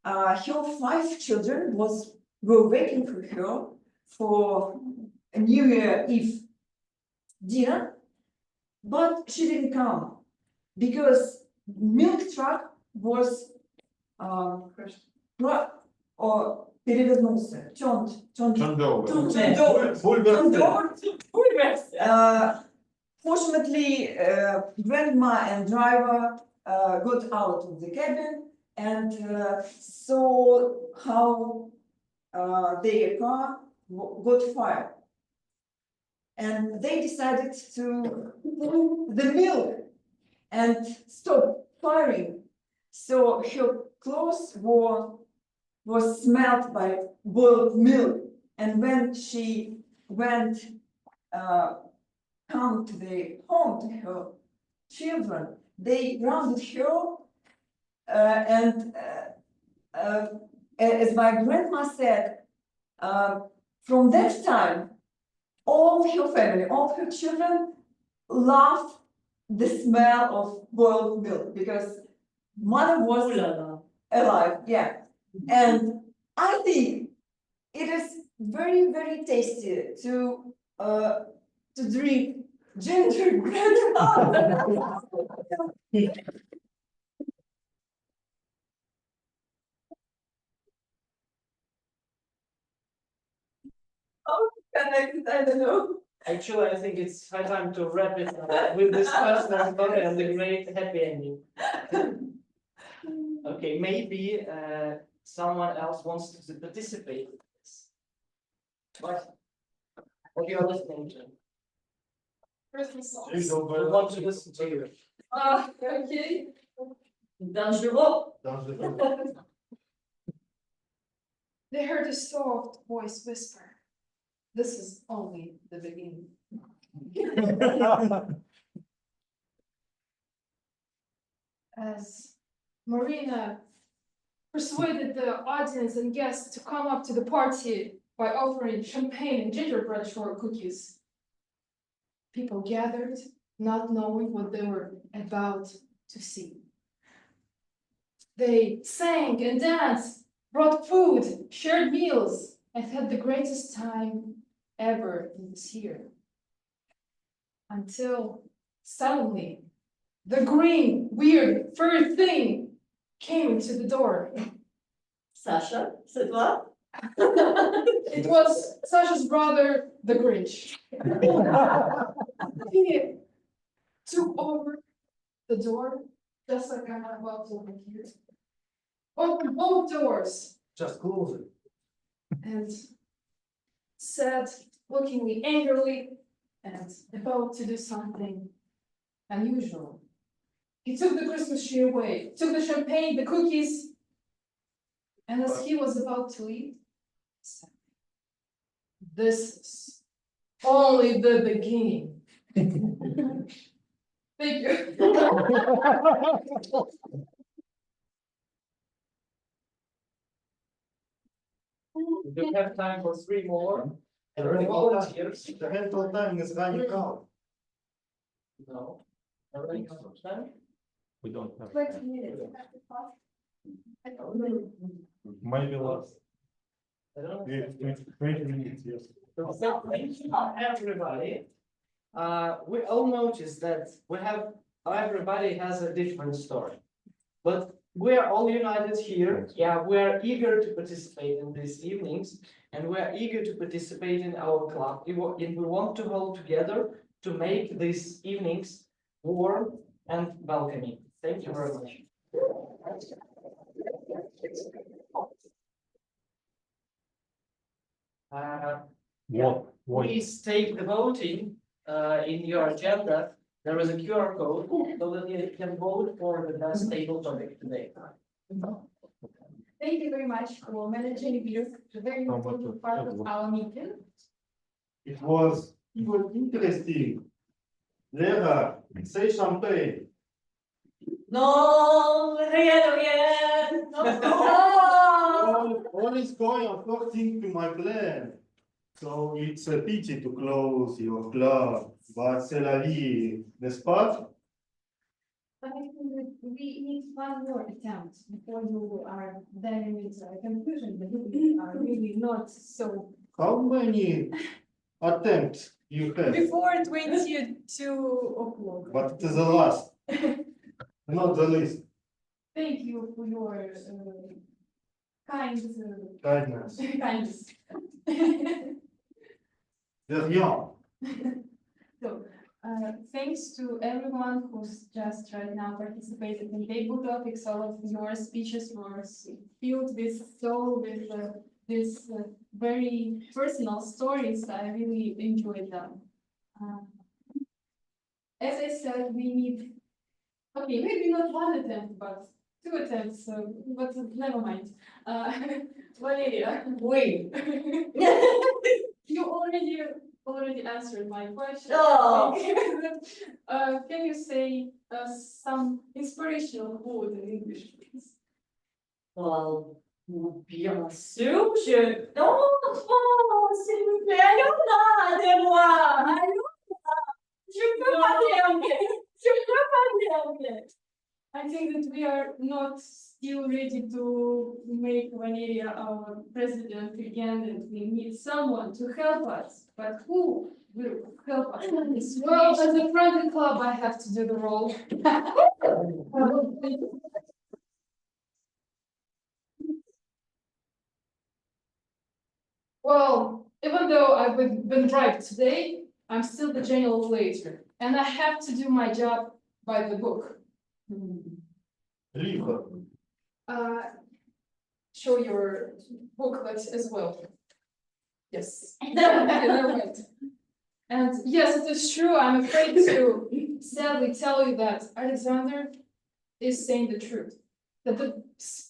Her 5 children were waiting for her for a New Year Eve dinner, but she didn't come because milk truck was перевернулся, turned over. Fortunately, grandma and driver got out of the cabin and saw how their car got fired. And they decided to the milk and stop firing. So her clothes was smelled by boiled milk. And when she went come to the home to her children, they grounded her and as my grandma said, from that time, all her family, all her children loved the smell of boiled milk because mother was alive, yeah. And I think it is very, very tasty to drink gingerbread. Oh, connected, I don't know. Actually, I think it's high time to wrap it up with this personal story and the great happy ending. Okay, maybe someone else wants to participate in this. What you're listening to? We want to listen to you. Okay. Dangereux. They heard a soft voice whisper, "This is only the beginning." As Marina persuaded the audience and guests to come up to the party by offering champagne and gingerbread short cookies, people gathered, not knowing what they were about to see. They sang and danced, brought food, shared meals, and had the greatest time ever in this year. Until suddenly, the green, weird, furry thing came into the door. Sasha, c'est toi? It was Sasha's brother, the Grinch. He took over the door just like I'm about to make you. Open both doors Just close it. and said, looking me angrily and about to do something unusual. He took the Christmas tree away, took the champagne, the cookies, and as he was about to leave, he said, "This is only the beginning." Thank you. We do have time for 3 more. The Any rental volunteers? the rental time is running out. No. Everybody comes up time? We don't have. 20 minutes. Maybe less. I don't know. Yeah, 20 minutes, yes. So thank you, everybody. We all noticed that everybody has a different story. But we are all united here. Yeah, we are eager to participate in these evenings, and we are eager to participate in our club. And we want to hold together to make these evenings warm and welcoming. Thank you very much. Please take the voting in your agenda. There is a QR code so that you can vote for the best table topic today. Thank you very much for managing this very important part of our meeting. It was interesting. Lera, say champagne. No, rien, no. All is going according to my plan. So it's a pity to close your club, but c'est la vie, n'est-ce pas? But I think that we need one more attempt before you are then with a conclusion, that you are really not so. How many attempts you have? Before 22 o'clock. But it is the last, not the least. Thank you for your kind, Kindness. kindness. De rien. So, thanks to everyone who's just right now participated in table topics. All of your speeches were filled with soul, with this very personal stories. I really enjoyed them. As I said, we need, okay, maybe not one attempt, but 2 attempts, but never mind. Valeria. Oui. You already answered my question. Oh. Can you say some inspirational quote in English, please? Well, bien sûr, je. Non, oh, s'il vous plaît, allons-là, allons-là. Je peux parler anglais. Je peux parler anglais. I think that we are not still ready to make Valeria our president again, and we need someone to help us. But who will help us in this? Well, as a friendly club, I have to do the role. Well, even though I've been bribed today, I'm still the general evaluator, and I have to do my job by the book. Livre. Show your booklet as well. Yes. Never mind. And yes, it is true. I'm afraid to sadly tell you that Alexander is saying the truth, that the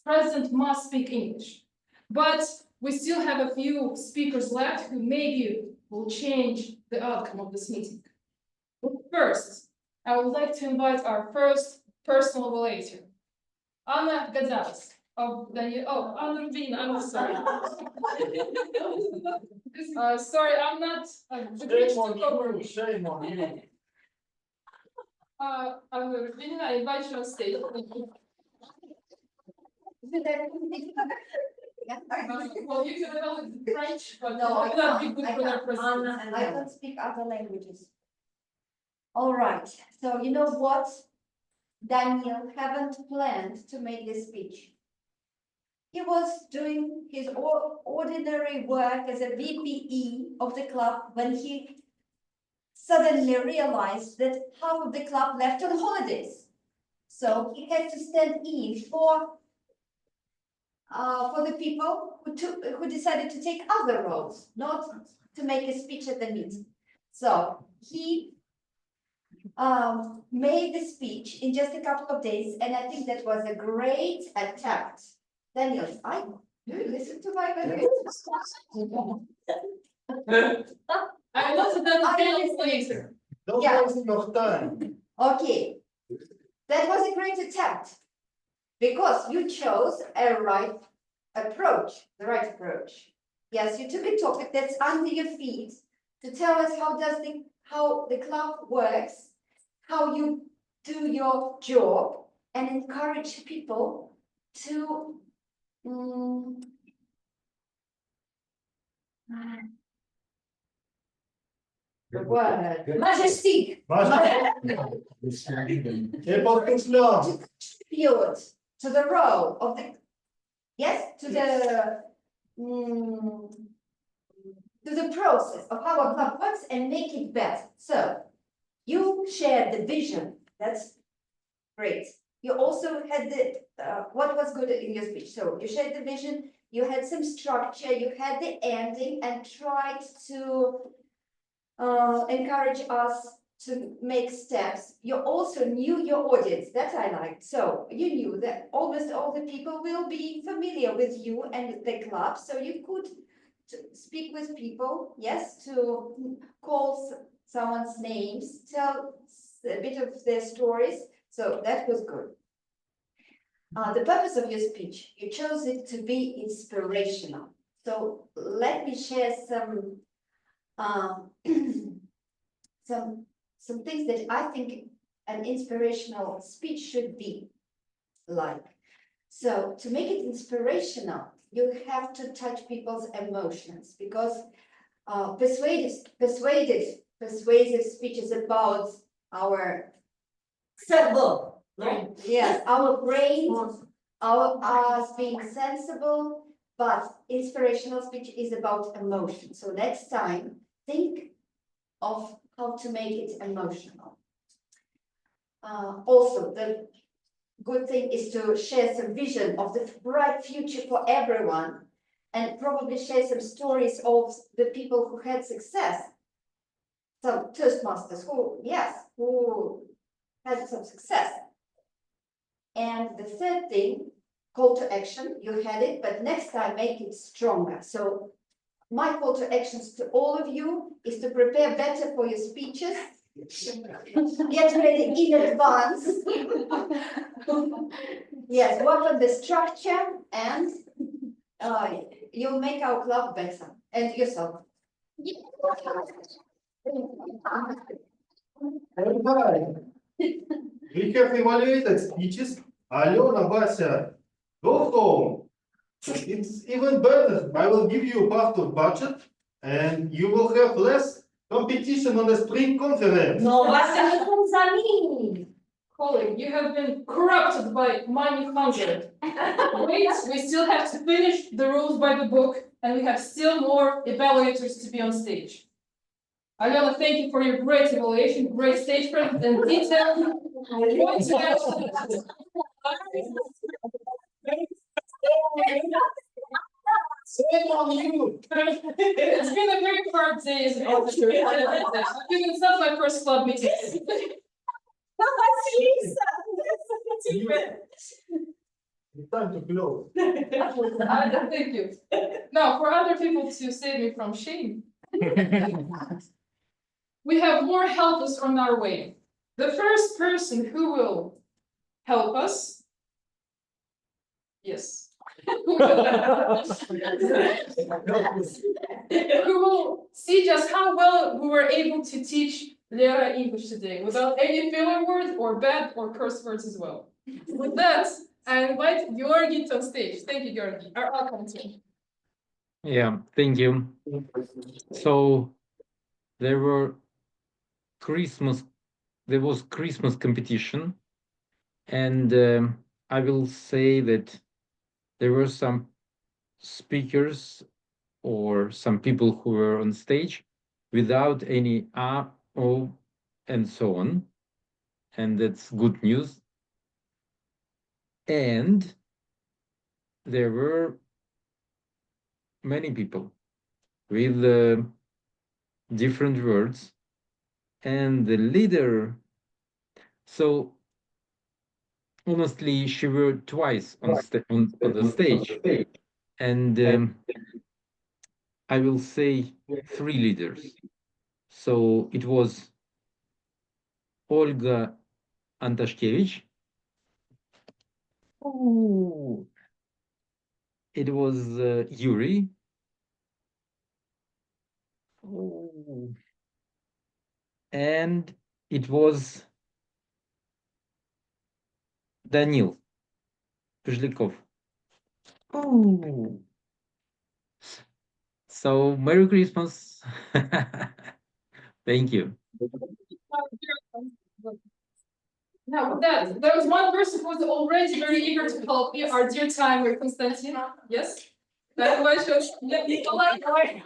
president must speak English. But we still have a few speakers left who maybe will change the outcome of this meeting. First, I would like to invite our first personal evaluator, Anna Gonzalez. Anna Rubin, I'm sorry. Sorry, I'm not. Shame on you, shame on you. Anna Rubin, I invite you on stage. Well, you can tell it in French, but No, I it will not be can't. good I for their can't. presentation. I don't speak other languages. All right, so you know what? Daniel haven't planned to make this speech. He was doing his ordinary work as a VPE of the club when he suddenly realized that half of the club left on holidays. So he had to stand in for the people who decided to take other roles, not to make a speech at the meeting. So he made the speech in just a couple of days, and I think that was a great attempt. Daniel, do you listen to my evaluators? I also done feelings later. Don't Yeah. waste your time. Okay, that was a great attempt, because you chose the right approach. Yes, you took a topic that's under your feet to tell us how the club works, how you do your job, and encourage people to the word majestic. Epopuslo. Contribute to the role of to the process of how a club works and make it better. So you shared the vision. That's great. You also had what was good in your speech. So you shared the vision, you had some structure, you had the ending, and tried to encourage us to make steps. You also knew your audience. That I liked. So you knew that almost all the people will be familiar with you and the club. So you could speak with people, yes, to call someone's names, tell a bit of their stories. So that was good. The purpose of your speech, you chose it to be inspirational. So let me share some some things that I think an inspirational speech should be like. So to make it inspirational, you have to touch people's emotions, because persuasive speech is about our Sensible, right? yes, our brain, us being sensible, but inspirational speech is about emotion. So next time, think of how to make it emotional. Also, the good thing is to share some vision of the bright future for everyone, and probably share some stories of the people who had success. Some Toastmasters who had some success. And the third thing, call to action, you had it, but next time make it stronger. So my call to actions to all of you is to prepare better for your speeches. Get ready in advance. Yes, work on the structure, and you'll make our club better, and yourself. Everybody. We have evaluated speeches. Alena, Vasya, go home. It's even better. I will give you part of budget, and you will have less competition on the spring conference. No, colleague, you have been corrupted by money hunger. Wait, we still have to finish the rules by the book, and we have still more evaluators to be on stage. Alena, thank you for your great evaluation, great stage presence, and detailed points of action. Shame on you. It's been a very hard day as an officer. It's not my first club meeting. It's time to close. Thank you. Now, for other people to save me from shame, we have more helpers on our way. The first person who will help us, yes, who will see just how well we were able to teach Lera English today without any filler words or bad or curse words as well. With that, I invite Georgi on stage. Thank you, Georgi. Our outcome team. Yeah, thank you. So there was Christmas competition, and I will say that there were some speakers or some people who were on stage without any A, O, and so on, and that's good news. And there were many people with different words, and the leader. So honestly, she were twice on the stage, and I will say 3 leaders. So it was Olga Antashkevich. Ooh. It was Yuri. Ooh. And it was Danil Pyzhlikov. Oh. So Merry Christmas. Thank you. Now, with that, there was one person who was already very eager to help me, our dear timer, Konstantin. Yes? That was just, yeah, Nikolai. I can't.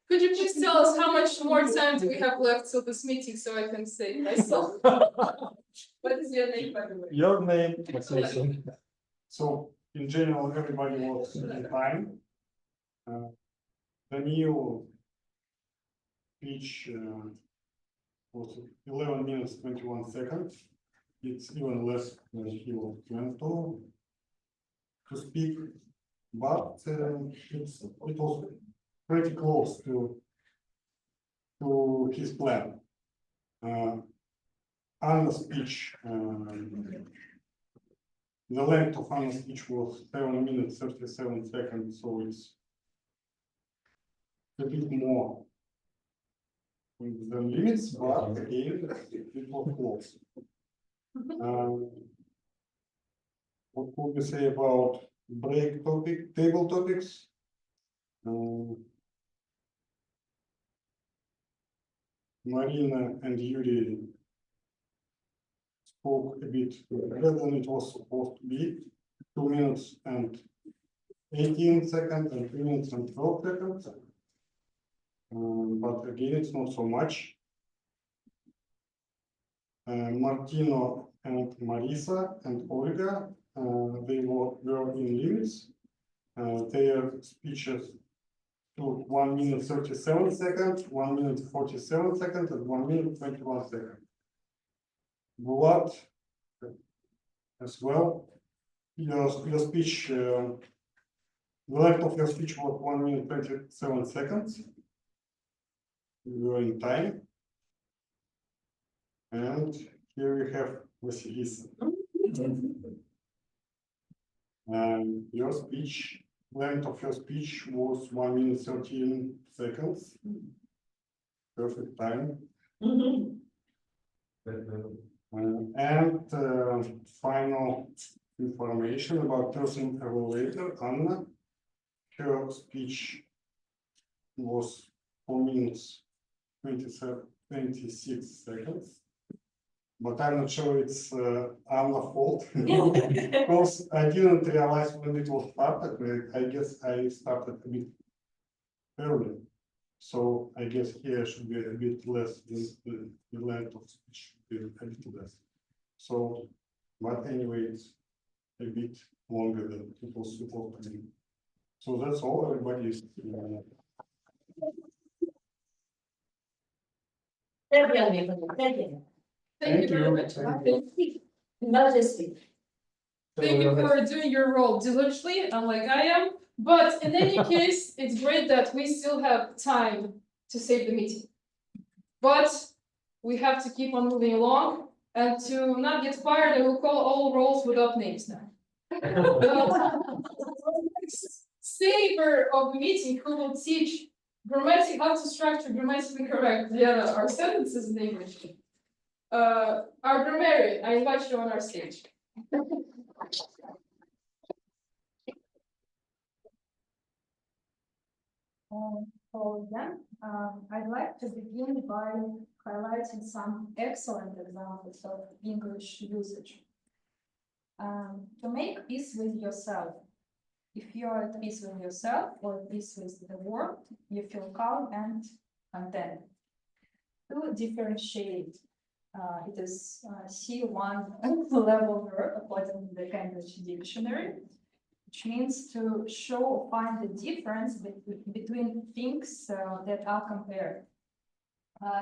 Could you please tell us how much more time do we have left till this meeting so I can say myself? What is your name, by the way? Your name, so in general, everybody was in time. The new speech was 11 minutes 21 seconds. It's even less than he was planned to speak, but it was pretty close to his plan. Anna's speech, the length of Anna's speech was 7 minutes 37 seconds, so it's a bit more than limits, but again, it was close. What could we say about table topics? Marina and Yuri spoke a bit better than it was supposed to be. 2 minutes and 18 seconds and 3 minutes and 12 seconds. But again, it's not so much. Martino and Marisa and Olga, they were in limits. Their speeches took 1 minute 37 seconds, 1 minute 47 seconds, and 1 minute 21 seconds. Bulat as well. Your speech, the length of your speech was 1 minute 27 seconds. You were in time. And here we have Vasilisa. And your speech, length of your speech was 1 minute 13 seconds. Perfect time. And final information about person evaluator, Anna. Her speech was 4 minutes 26 seconds. But I'm not sure it's Anna's fault because I didn't realize when it was started. I guess I started a bit early. So I guess here should be a bit less, the length of speech should be a bit less. So, but anyway, it's a bit longer than it was supposed to be. So that's all, everybody is. Thank you very much. Majesty. Thank you for doing your role diligently, unlike I am. But in any case, it's great that we still have time to save the meeting. But we have to keep on moving along, and to not get fired, I will call all roles without names now. Savor of the meeting who will teach how to structure grammatically correct our sentences in English. Our grammarian, I invite you on our stage. So again, I'd like to begin by highlighting some excellent examples of English usage. To make peace with yourself. If you are at peace with yourself or at peace with the world, you feel calm and content. To differentiate, it is C1 level verb according to the Cambridge Dictionary, which means to show or find the difference between things that are compared.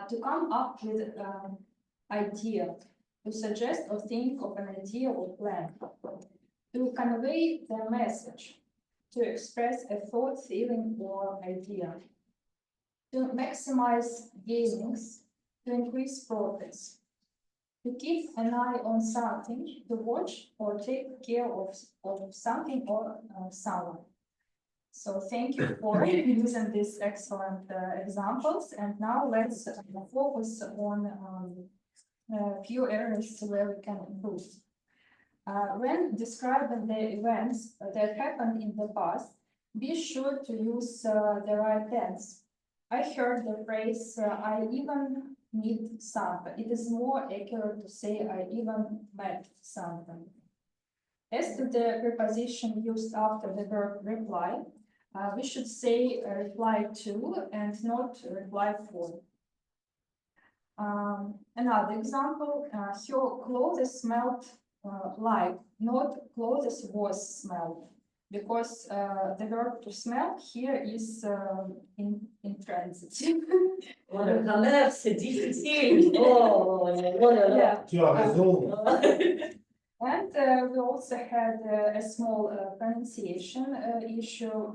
To come up with an idea, to suggest or think of an idea or plan, to convey the message, to express a thought, feeling, or idea, to maximize gains, to increase profits, to keep an eye on something, to watch or take care of something or someone. So thank you for using these excellent examples. And now let's focus on a few areas where we can improve. When describing the events that happened in the past, be sure to use the right tense. I heard the phrase, I even need something. It is more accurate to say, I even met something. As to the preposition used after the verb reply, we should say reply to and not reply for. Another example, her clothes smelled like, not clothes was smelled, because the verb to smell here is intransitive. Yeah. Tu as raison. And we also had a small pronunciation issue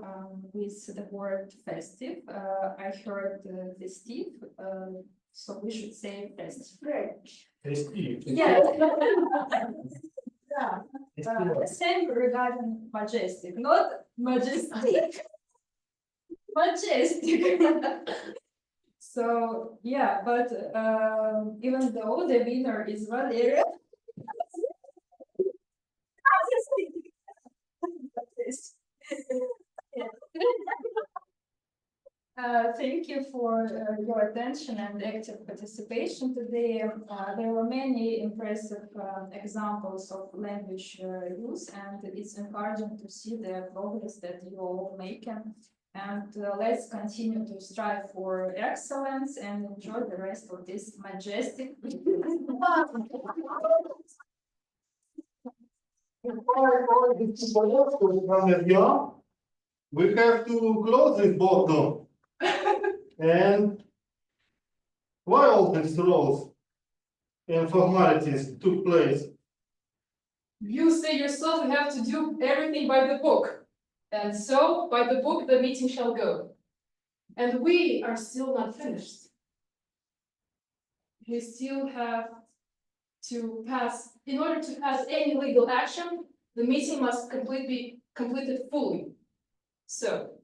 with the word festive. I heard festive, so we should say festive. Festive. Yeah. Same regarding majestic, not majestic. Majestic. So yeah, but even though the winner is Valeria. Thank you for your attention and active participation today. There were many impressive examples of language use, and it's encouraging to see the progress that you're all making. And let's continue to strive for excellence and enjoy the rest of this majestic. We have to close this bottle. And why all these rules and formalities took place? You say yourself you have to do everything by the book. And so, by the book, the meeting shall go. And we are still not finished. We still have to pass, in order to pass any legal action, the meeting must be completed fully. So,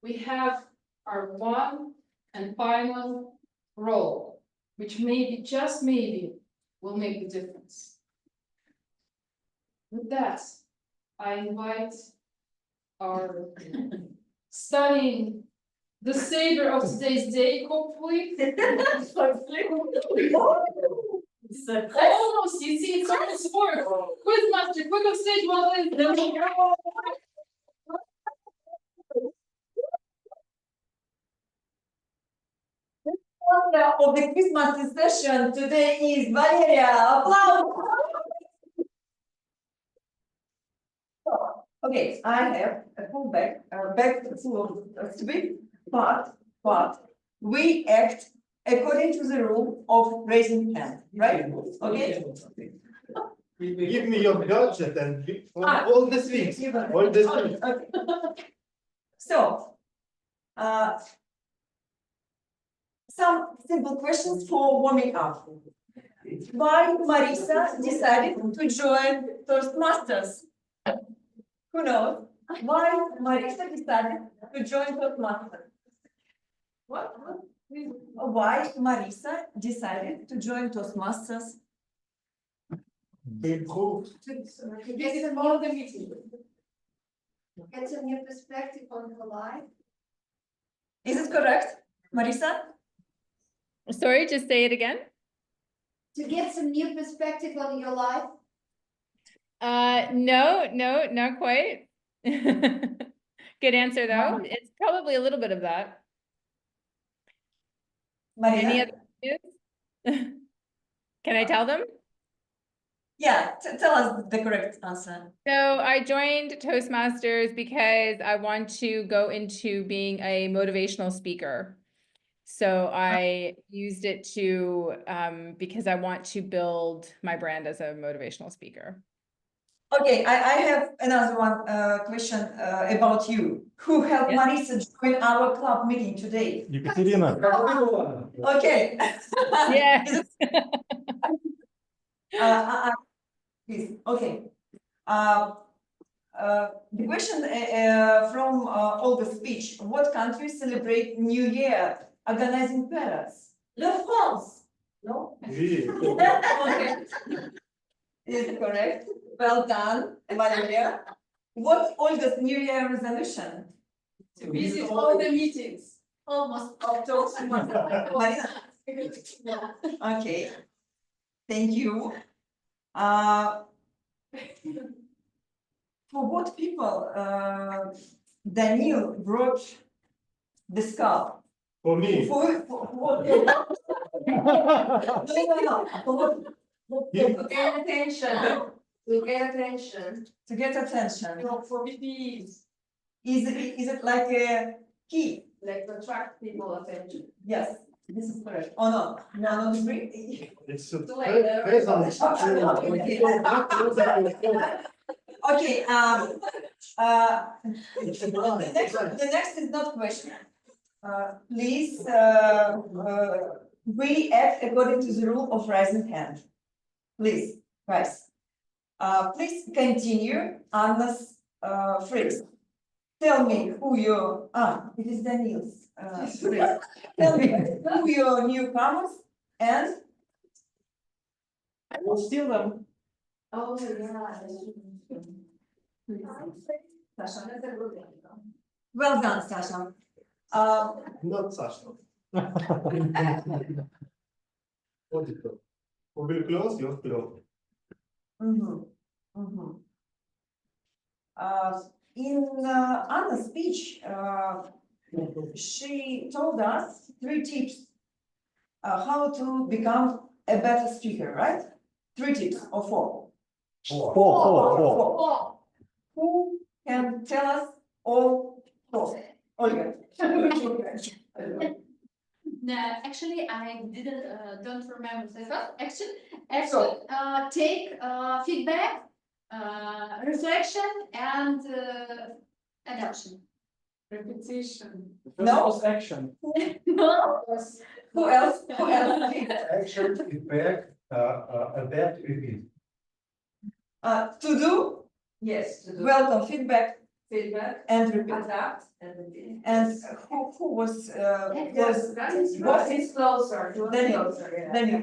we have our one and final role, which maybe, just maybe, will make the difference. With that, I invite our stunning, the savior of today's day, hopefully. Almost, you see, it's almost work. Quizmaster, quick on stage while Of the Christmas session today is Valeria. Applause. Okay, I have a full bag full of speak, but we act according to the rule of raising hand, right? Okay. Give me your gadget and all the things. All the things. Okay. So, some simple questions for warming up. Why Marisa decided to join Toastmasters? Who knows? Why Marisa decided to join Toastmasters? What? Why Marisa decided to join Toastmasters? They proved. Get a new meeting. Get a new perspective on her life. Is it correct? Marisa? Sorry, just say it again. To get some new perspective on your life? No, not quite. Good answer though. It's probably a little bit of that. Any Maria? other news? Can I tell them? Yeah, tell us the correct answer. So I joined Toastmasters because I want to go into being a motivational speaker. So I used it to, because I want to build my brand as a motivational speaker. Okay, I have another one question about you. Who helped Yes. Marisa join our club meeting today? Екатерина. Okay. Yeah. Is it- please, okay. The question from Olga's speech, what countries celebrate New Year organizing parades? Le France. No? Oui. Okay. Is correct. Well done, Valeria. What's Olga's New Year resolution? To visit all the meetings. Almost. Of Toastmasters. Marina? Okay. Thank you. For what people Daniel brought the scarf? For me. For what? No. For what? Give- To get attention. To get attention. To get attention. For VPs, Is it like a key? like to attract people attention. Yes, this is correct. Oh, no, no, no, agree. It's later. Okay, the next is not question. Please, react according to the rule of raising hand. Please, guys. Please continue Anna's phrase. Tell me who your, it is Daniel's phrase. Tell me who your newcomers and I will steal them. Oh, yeah. well done, Sasha. Not Sasha. Auditor. Who will close your floor? Mhm, mhm. In Anna's speech, she told us 3 tips how to become a better speaker, right? 3 tips or 4? Four. Who can tell us all 4? Olga. No, actually, I don't remember the first. Actually, take feedback, reflection, and adoption. Repetition. No. Was action. No. Who else? Who else? Action, feedback, adapt, repeat. To do, Yes, to do welcome feedback feedback, and repeat. adapt, and repeat. And who was Yes, that is what is closer. To Daniel. closer, yeah. Daniel.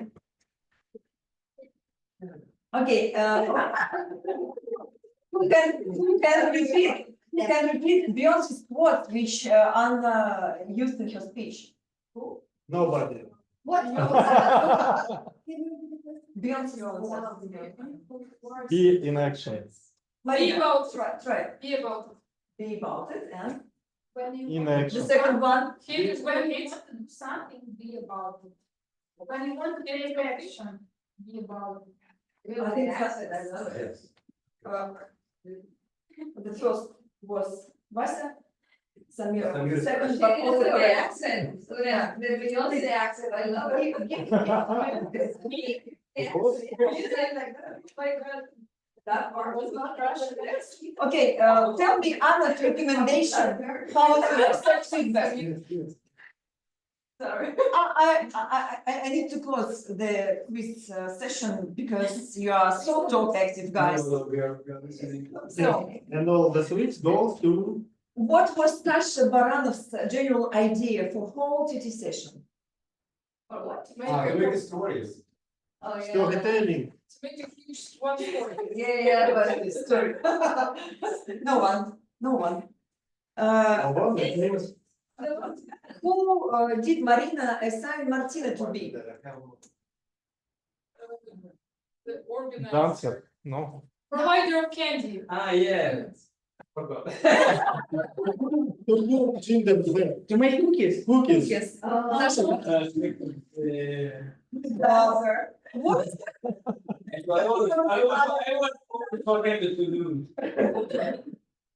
Okay, who can repeat? Who can repeat Beyonce's quote which Anna used in her speech? Nobody. What? Beyonce's quote. Be in action. Be Marina, about, try. be about. Be about it and When you. In the action. second one. Here is when it's something, be about it. When you want to take action, be about it. I think that's it, I love it. Yes. The first was Vasa. Samir, Samir. second, but also correct. accent, so yeah, the Beyonce accent, I love it. You say like that, like that part was not Russian. Okay, tell me Anna's recommendation, how to accept feedback. Sorry. I need to close the quiz session because you are so talk active, guys. No, we are listening. So, And all the switch goes to what was Tasha Baranov's general idea for whole TT session? Or what? To make stories. Oh, yeah. storytelling. To make a huge one story. Yeah, but it's story. No one. What was the name? Who did Marina assign Martina to be? The organizer. Dancer, no? Provider of candy. Ah, yeah. Forgot. To make cookies. Cookies. Yes. What?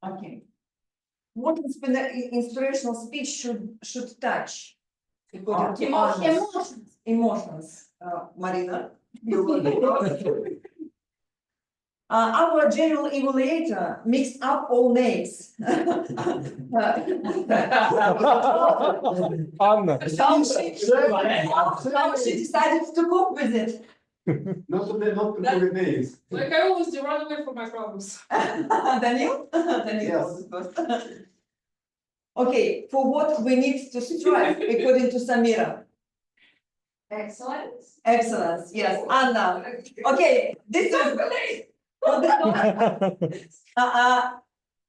Okay. What inspirational speech should touch? According to Anna? Emotions. Emotions, Marina. Our general evaluator mixed up all names. Anna. How she decided to cope with it. Not to put the names. Like I always do, run away from my problems. Daniel? Daniel was the first. Okay, for what we need to strive according to Samira. Excellent. Excellence, yes, Anna. Okay, this is.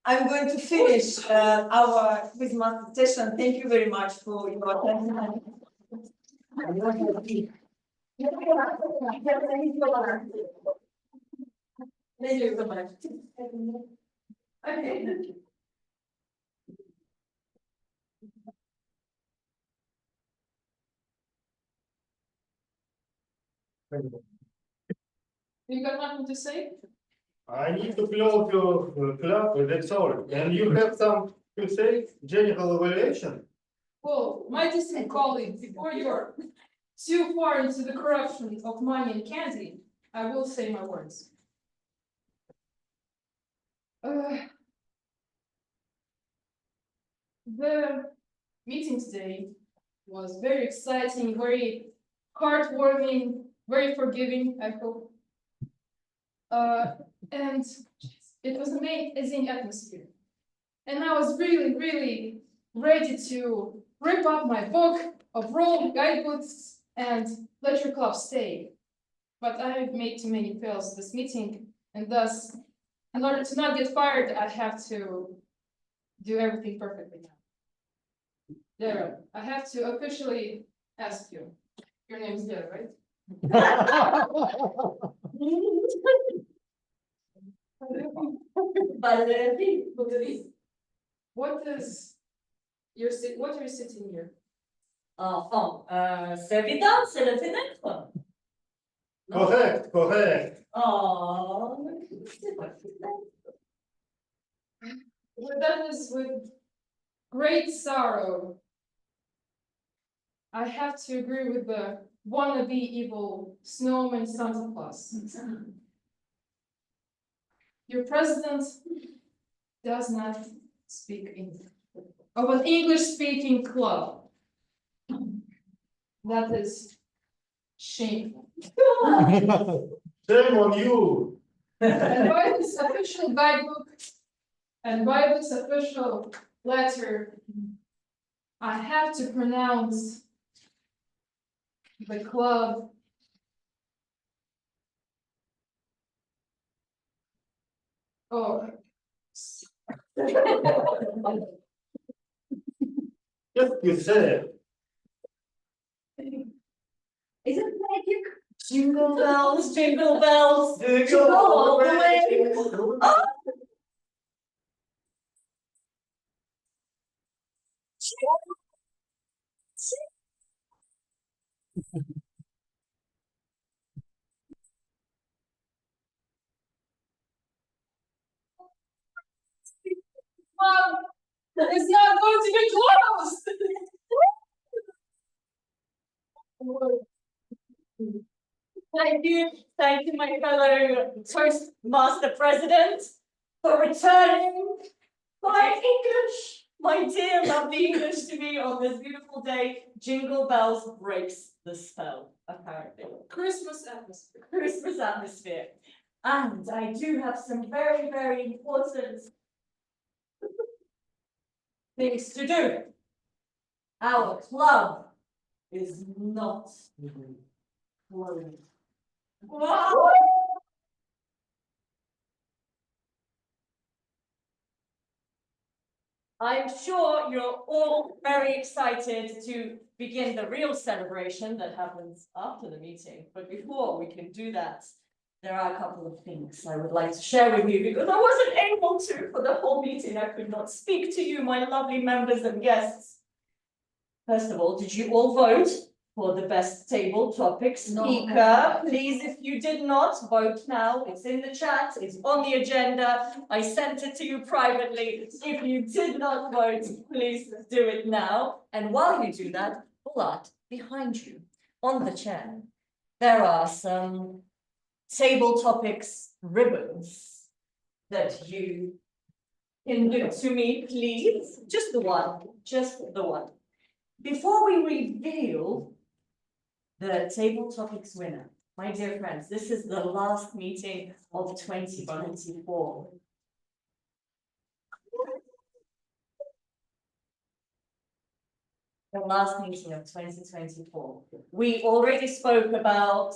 I'm going to finish our Quizmaster session. Thank you very much for your attention. Thank you so much. Okay. You got nothing to say? I need to close your club, that's all. And you have some to say, general evaluation? Well, my distant colleague, before you're too far into the corruption of money and candy, I will say my words. The meeting today was very exciting, very heartwarming, very forgiving, I hope. And it was an amazing atmosphere. And I was really, really ready to rip up my book of role guidebooks and let your club stay. But I have made too many fails this meeting, and thus, in order to not get fired, I have to do everything perfectly now. Dara, I have to officially ask you. Your name is Dara, right? What is your what are you sitting here? C'est évident, c'est le fenêtre. Correct, correct. Oh. That is with great sorrow. I have to agree with the wannabe evil snowman Santa Claus. Your president does not speak English. Of an English-speaking club. That is shameful. Shame on you. And by this official guidebook and by this official letter, I have to pronounce the club or Just you said. Is it magic? Jingle bells, jingle all the way. Oh. It's not going to be closed. Thank you, my fellow Toastmaster president, for returning my English, my dear lovely English to me on this beautiful day. Jingle bells breaks the spell, apparently. Christmas atmosphere. Christmas atmosphere. And I do have some very, very important things to do. Our club is not closed. Wow. I'm sure you're all very excited to begin the real celebration that happens after the meeting. But before we can do that, there are a couple of things I would like to share with you because I wasn't able to for the whole meeting. I could not speak to you, my lovely members and guests. First of all, did you all vote for the best table topic speaker? Please, if you did not, vote now. It's in the chat, it's on the agenda. I sent it to you privately. If you did not vote, please do it now. And while you do that, pull out behind you on the chair. There are some table topics ribbons that you can give to me, please. Just the one, just the one. Before we reveal the table topics winner, my dear friends, this is the last meeting of 2024. The last meeting of 2024. We already spoke about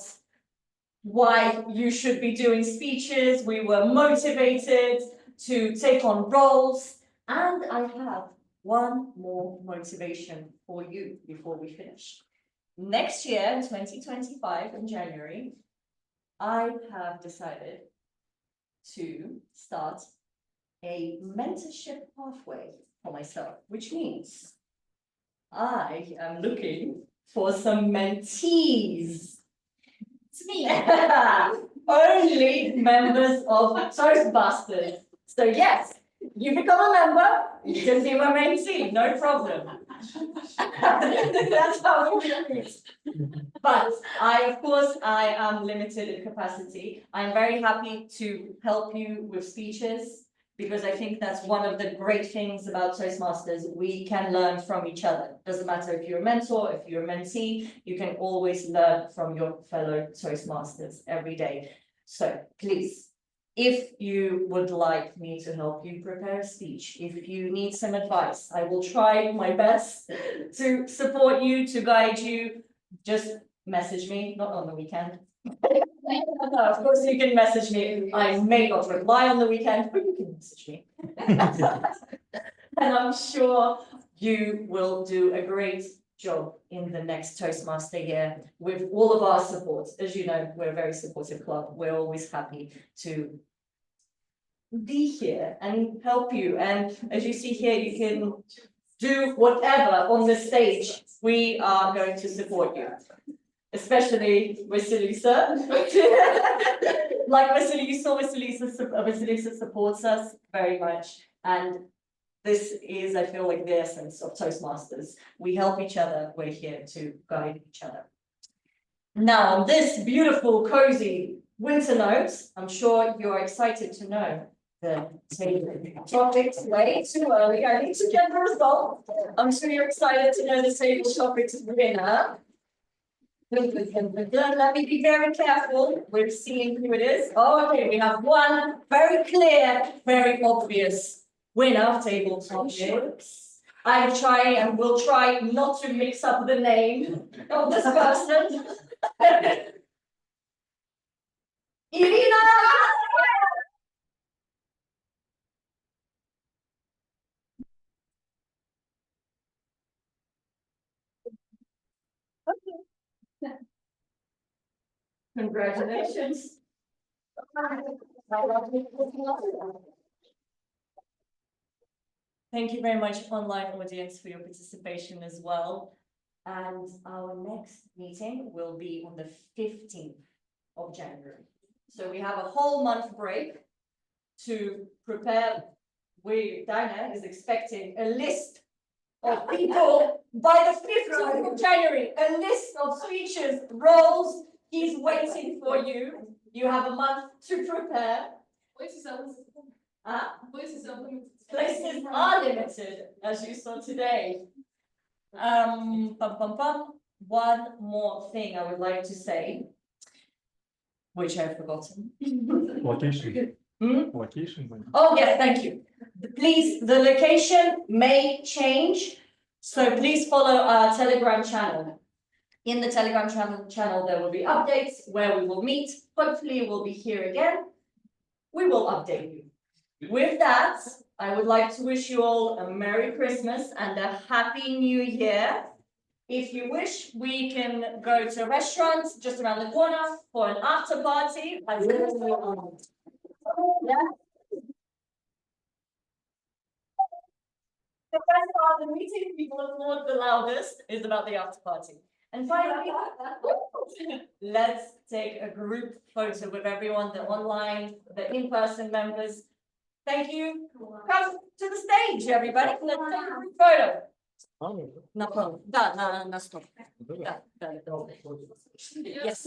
why you should be doing speeches. We were motivated to take on roles. And I have one more motivation for you before we finish. Next year, 2025, in January, I have decided to start a mentorship pathway for myself, which means I am looking for some mentees. It's me. Only members of Toastbusters. So yes, you become a member, you can be my mentee, no problem. That's how we do it. But of course, I am limited in capacity. I'm very happy to help you with speeches because I think that's one of the great things about Toastmasters. We can learn from each other. Doesn't matter if you're a mentor, if you're a mentee, you can always learn from your fellow Toastmasters every day. So please, if you would like me to help you prepare a speech, if you need some advice, I will try my best to support you, to guide you. Just message me, not on the weekend. No, of course you can message me. I may not reply on the weekend, but you can message me. And I'm sure you will do a great job in the next Toastmaster year with all of our support. As you know, we're a very supportive club. We're always happy to be here and help you. And as you see here, you can do whatever on the stage. We are going to support you. Especially Vasilisa. Like Vasilisa supports us very much. And this is, I feel like, the essence of Toastmasters. We help each other. We're here to guide each other. Now, on this beautiful, cozy winter note, I'm sure you're excited to know the table topics. Way too early. I need to get the result. I'm sure you're excited to know the table topics winner. Let me be very careful with seeing who it is. Oh, okay, we have one very clear, very obvious winner of table topics. I'm trying and will try not to mix up the name of this person. Irina! Congratulations. Thank you very much, online audience, for your participation as well. And our next meeting will be on the 15th of January. So we have a whole month break to prepare. Dinah is expecting a list of people by the 15th of January, a list of speeches, roles. He's waiting for you. You have a month to prepare. Places are limited, as you saw today. One more thing I would like to say, which I've forgotten. Location. Location. Oh, yes, thank you. Please, the location may change, so please follow our Telegram channel. In the Telegram channel, there will be updates where we will meet. Hopefully, we'll be here again. We will update you. With that, I would like to wish you all a Merry Christmas and a Happy New Year. If you wish, we can go to a restaurant just around the corner for an after party. Yeah. The best part of the meeting, people applaud the loudest, is about the after party. And finally, let's take a group photo with everyone, the online, the in-person members. Thank you. Come to the stage, everybody. Let's take a group photo. No problem. Да, на стоп. Да, да. Yes.